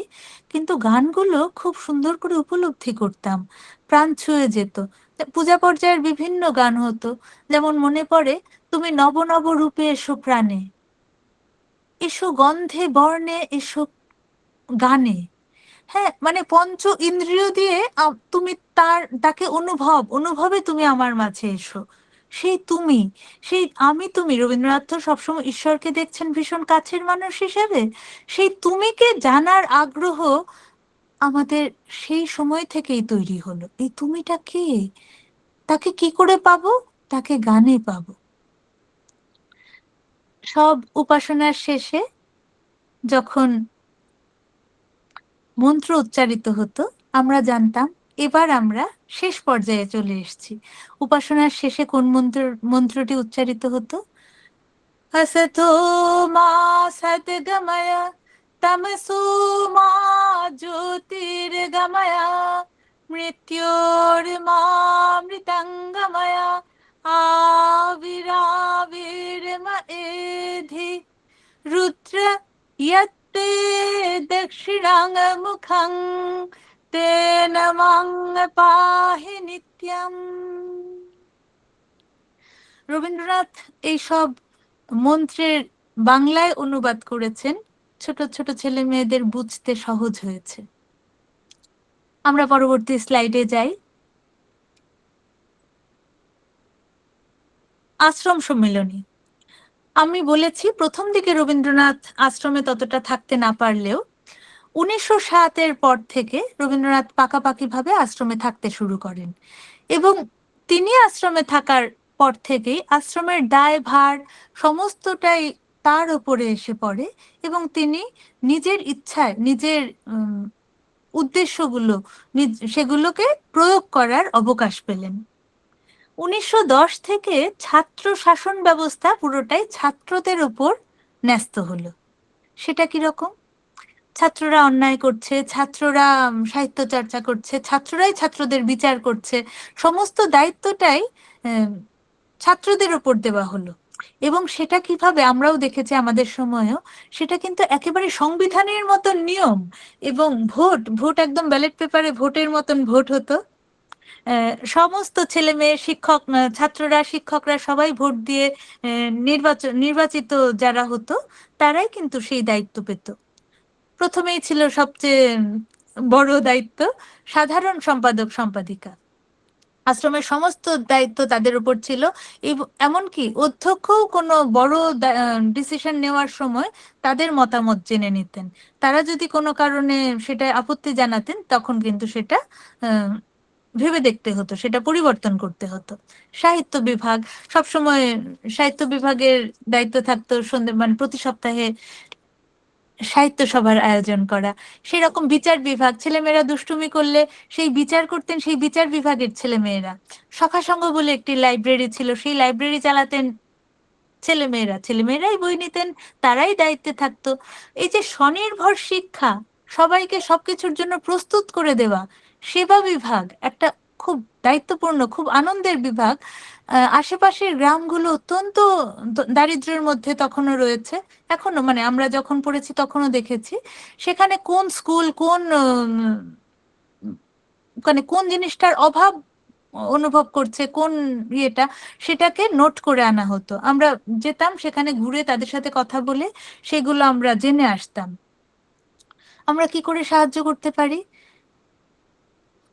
কিন্তু গানগুলো খুব সুন্দর করে উপলব্ধি করতাম, প্রাণ ছুঁয়ে যেত। পূজা পর্যায়ের বিভিন্ন গান হতো, যেমন মনে পড়ে তুমি নব নব রূপে এসো প্রাণে, এসো গন্ধে বর্ণে, এসো গানে। হ্যাঁ, মানে পঞ্চ ইন্দ্রিয় দিয়ে তুমি তাকে অনুভবে তুমি আমার মাঝে এসো। সেই তুমি, সেই আমি তুমি, রবীন্দ্রনাথ তো সবসময় ঈশ্বরকে দেখছেন ভীষণ কাছের মানুষ হিসেবে। সেই তুমিকে জানার আগ্রহ আমাদের সেই সময় থেকেই তৈরি হলো। এই তুমিটা কে, তাকে কি করে পাবো? তাকে গানে পাবো। সব উপাসনার শেষে যখন মন্ত্র উচ্চারিত হতো আমরা জানতাম এবার আমরা শেষ পর্যায়ে চলে এসেছি। উপাসনার শেষে কোন মন্ত্রটি উচ্চারিত হতো? হসতো মা সদ্গময় তমসো মা জ্যোতির্গময় মৃত্যুর্মা মৃতঙ্গময় আবিরাবির্ম এধি রুদ্র ইয়ত্তে দক্ষিণাঙ্গমুখং তেন মাং পাহি নিত্যম। রবীন্দ্রনাথ এইসব মন্ত্রের বাংলায় অনুবাদ করেছেন, ছোট ছোট ছেলে মেয়েদের বুঝতে সহজ হয়েছে। আমরা পরবর্তী স্লাইডে যাই। আশ্রম সম্মিলনী, আমি বলেছি প্রথম দিকে রবীন্দ্রনাথ আশ্রমে ততটা থাকতে না পারলেও 1907-এর পর থেকে রবীন্দ্রনাথ পাকাপাকিভাবে আশ্রমে থাকতে শুরু করেন, এবং তিনি আশ্রমে থাকার পর থেকেই আশ্রমের দায়ভার সমস্তটাই তার উপরে এসে পড়ে, এবং তিনি নিজের ইচ্ছায় নিজের উদ্দেশ্যগুলো সেগুলোকে প্রয়োগ করার অবকাশ পেলেন। 1910 থেকে ছাত্র শাসন ব্যবস্থা পুরোটাই ছাত্রদের উপর ন্যস্ত হলো। সেটা কিরকম? ছাত্ররা অন্যায় করছে, ছাত্ররা সাহিত্য চর্চা করছে, ছাত্ররাই ছাত্রদের বিচার করছে, সমস্ত দায়িত্বটাই ছাত্রদের উপর দেওয়া হলো। এবং সেটা কিভাবে আমরাও দেখেছি আমাদের সময়ও, সেটা কিন্তু একেবারে সংবিধানের মতন নিয়ম, এবং ভোট একদম ব্যালট পেপারে ভোটের মতন ভোট হতো। সমস্ত ছেলে মেয়ে শিক্ষক ছাত্ররা শিক্ষকরা সবাই ভোট দিয়ে নির্বাচিত যারা হতো তারাই কিন্তু সেই দায়িত্ব পেত। প্রথমেই ছিল সবচেয়ে বড় দায়িত্ব সাধারণ সম্পাদক সম্পাদিকা, আশ্রমের সমস্ত দায়িত্ব তাদের উপর ছিল। এমনকি অধ্যক্ষও কোনো বড় ডিসিশন নেওয়ার সময় তাদের মতামত জেনে নিতেন। তারা যদি কোনো কারণে সেটা আপত্তি জানাতেন তখন কিন্তু সেটা ভেবে দেখতে হতো, সেটা পরিবর্তন করতে হতো। সাহিত্য বিভাগ সবসময়, সাহিত্য বিভাগের দায়িত্ব থাকতো মানে প্রতি সপ্তাহে সাহিত্য সভার আয়োজন করা। সেরকম বিচার বিভাগ, ছেলেমেয়েরা দুষ্টুমি করলে সেই বিচার করতেন সেই বিচার বিভাগের ছেলেমেয়েরা। সখা সংঘ বলে একটি লাইব্রেরি ছিল, সেই লাইব্রেরি চালাতেন ছেলেমেয়েরাই বই নিতেন, তারাই দায়িত্বে থাকতো। এই যে স্বনির্ভর শিক্ষা, সবাইকে সবকিছুর জন্য প্রস্তুত করে দেওয়া, সেবা বিভাগ একটা খুব দায়িত্বপূর্ণ খুব আনন্দের বিভাগ। আশেপাশের গ্রামগুলো অত্যন্ত দারিদ্র্যের মধ্যে তখনও রয়েছে, এখনো মানে আমরা যখন পড়েছি তখনও দেখেছি সেখানে কোন স্কুল মানে কোন জিনিসটার অভাব অনুভব করছে কোন ইয়েটা, সেটাকে নোট করে আনা হতো। আমরা যেতাম সেখানে ঘুরে তাদের সাথে কথা বলে সেগুলো আমরা জেনে আসতাম। আমরা কি করে সাহায্য করতে পারি?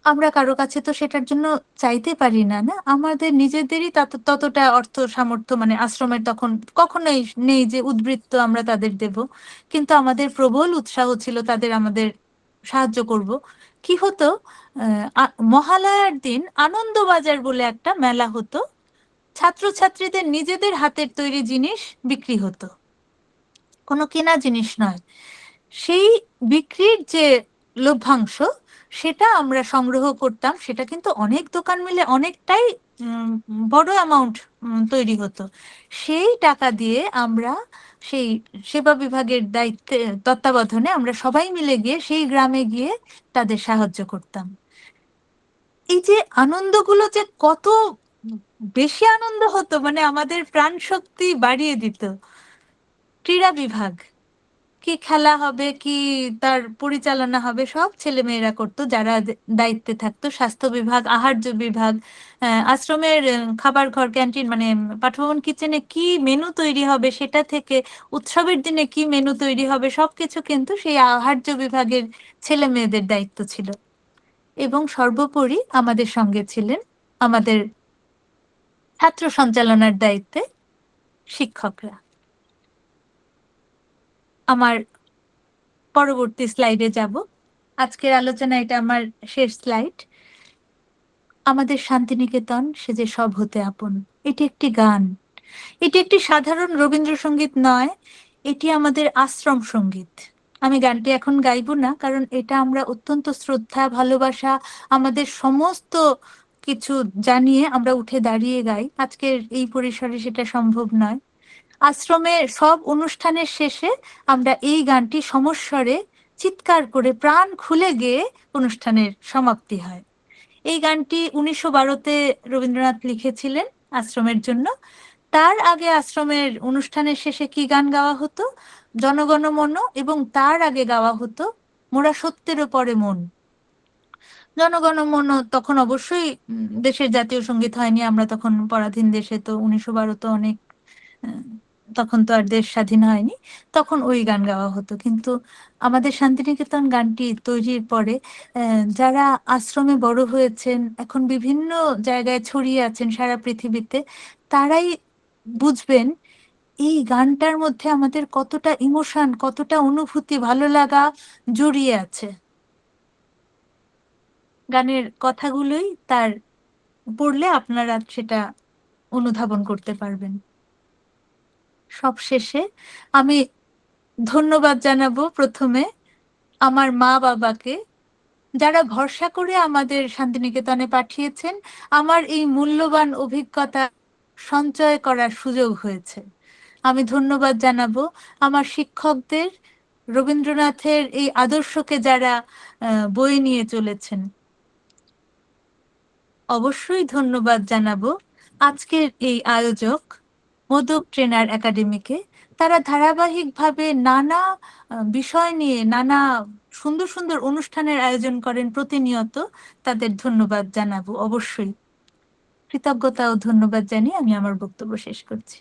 আমরা কারো কাছে তো সেটার জন্য চাইতে পারি না, না? আমাদের নিজেদেরই ততটা অর্থ সামর্থ্য মানে আশ্রমের তখন কখনোই নেই যে উদ্বৃত্ত আমরা তাদের দেব, কিন্তু আমাদের প্রবল উৎসাহ ছিল তাদের আমাদের সাহায্য করব। কি হতো, মহালয়ার দিন আনন্দবাজার বলে একটা মেলা হতো, ছাত্রছাত্রীদের নিজেদের হাতের তৈরি জিনিস বিক্রি হতো, কোনো কেনা জিনিস নয়। সেই বিক্রির যে লভ্যাংশ সেটা আমরা সংগ্রহ করতাম, সেটা কিন্তু অনেক দোকান মিলে অনেকটাই উম, বড় অ্যামাউন্ট তৈরি হতো। সেই টাকা দিয়ে আমরা সেই সেবা বিভাগের দায়িত্বে তত্ত্বাবধানে আমরা সবাই মিলে গিয়ে সেই গ্রামে গিয়ে তাদের সাহায্য করতাম। এই যে আনন্দগুলো যে কত বেশি আনন্দ হতো, মানে আমাদের প্রাণ শক্তি বাড়িয়ে দিত। ক্রীড়া বিভাগ, কি খেলা হবে, কি তার পরিচালনা হবে, সব ছেলেমেয়েরা করতো যারা দায়িত্বে থাকতো। স্বাস্থ্য বিভাগ, আহার্য বিভাগ, আশ্রমের খাবার ঘর ক্যান্টিন মানে পাঠভবন কিচেনে কি মেনু তৈরি হবে সেটা থেকে উৎসবের দিনে কি মেনু তৈরি হবে সবকিছু কিন্তু সেই আহার্য বিভাগের ছেলে মেয়েদের দায়িত্ব ছিল। এবং সর্বোপরি আমাদের সঙ্গে ছিলেন আমাদের ছাত্র সঞ্চালনার দায়িত্বে শিক্ষকরা। আমার পরবর্তী স্লাইডে যাব। আজকের আলোচনা এটা আমার শেষ স্লাইড। আমাদের শান্তিনিকেতন সে যে সব হতে আপন, এটি একটি গান। এটি একটি সাধারণ রবীন্দ্রসঙ্গীত নয়, এটি আমাদের আশ্রম সঙ্গীত। আমি গানটি এখন গাইব না, কারণ এটা আমরা অত্যন্ত শ্রদ্ধা ভালোবাসা আমাদের সমস্ত কিছু জানিয়ে আমরা উঠে দাঁড়িয়ে গাই। আজকের এই পরিসরে সেটা সম্ভব নয়। আশ্রমে সব অনুষ্ঠানের শেষে আমরা এই গানটি সমস্বরে চিৎকার করে প্রাণ খুলে গেয়ে অনুষ্ঠানের সমাপ্তি হয়। এই গানটি 1912-তে রবীন্দ্রনাথ লিখেছিলেন আশ্রমের জন্য। তার আগে আশ্রমের অনুষ্ঠানের শেষে কি গান গাওয়া হতো? জনগণ মন, এবং তার আগে গাওয়া হতো মোরা সত্যের পরে মন। জনগণ মন তখন অবশ্যই দেশের জাতীয় সঙ্গীত হয়নি, আমরা তখন পরাধীন দেশে, তো 1912 তো অনেক আহ, তখন তো আর দেশ স্বাধীন হয়নি, তখন ওই গান গাওয়া হতো। কিন্তু আমাদের শান্তিনিকেতন গানটি তৈরির পরে যারা আশ্রমে বড় হয়েছেন, এখন বিভিন্ন জায়গায় ছড়িয়ে আছেন সারা পৃথিবীতে, তারাই বুঝবেন এই গানটার মধ্যে আমাদের কতটা ইমোশন, কতটা অনুভূতি, ভালো লাগা জড়িয়ে আছে। গানের কথাগুলোই তার পড়লে আপনারা সেটা অনুধাবন করতে পারবেন। সবশেষে আমি ধন্যবাদ জানাবো প্রথমে আমার মা বাবাকে, যারা ভরসা করে আমাদের শান্তিনিকেতনে পাঠিয়েছেন। আমার এই মূল্যবান অভিজ্ঞতা সঞ্চয় করার সুযোগ হয়েছে। আমি ধন্যবাদ জানাবো আমার শিক্ষকদের, রবীন্দ্রনাথের এই আদর্শকে যারা বয়ে নিয়ে চলেছেন। অবশ্যই ধন্যবাদ জানাবো আজকের এই আয়োজক মোদক ট্রেনার একাডেমিকে। তারা ধারাবাহিকভাবে নানা বিষয় নিয়ে নানা সুন্দর সুন্দর অনুষ্ঠানের আয়োজন করেন প্রতিনিয়ত। তাদের ধন্যবাদ জানাবো অবশ্যই। কৃতজ্ঞতা ও ধন্যবাদ জানিয়ে আমি আমার বক্তব্য শেষ করছি।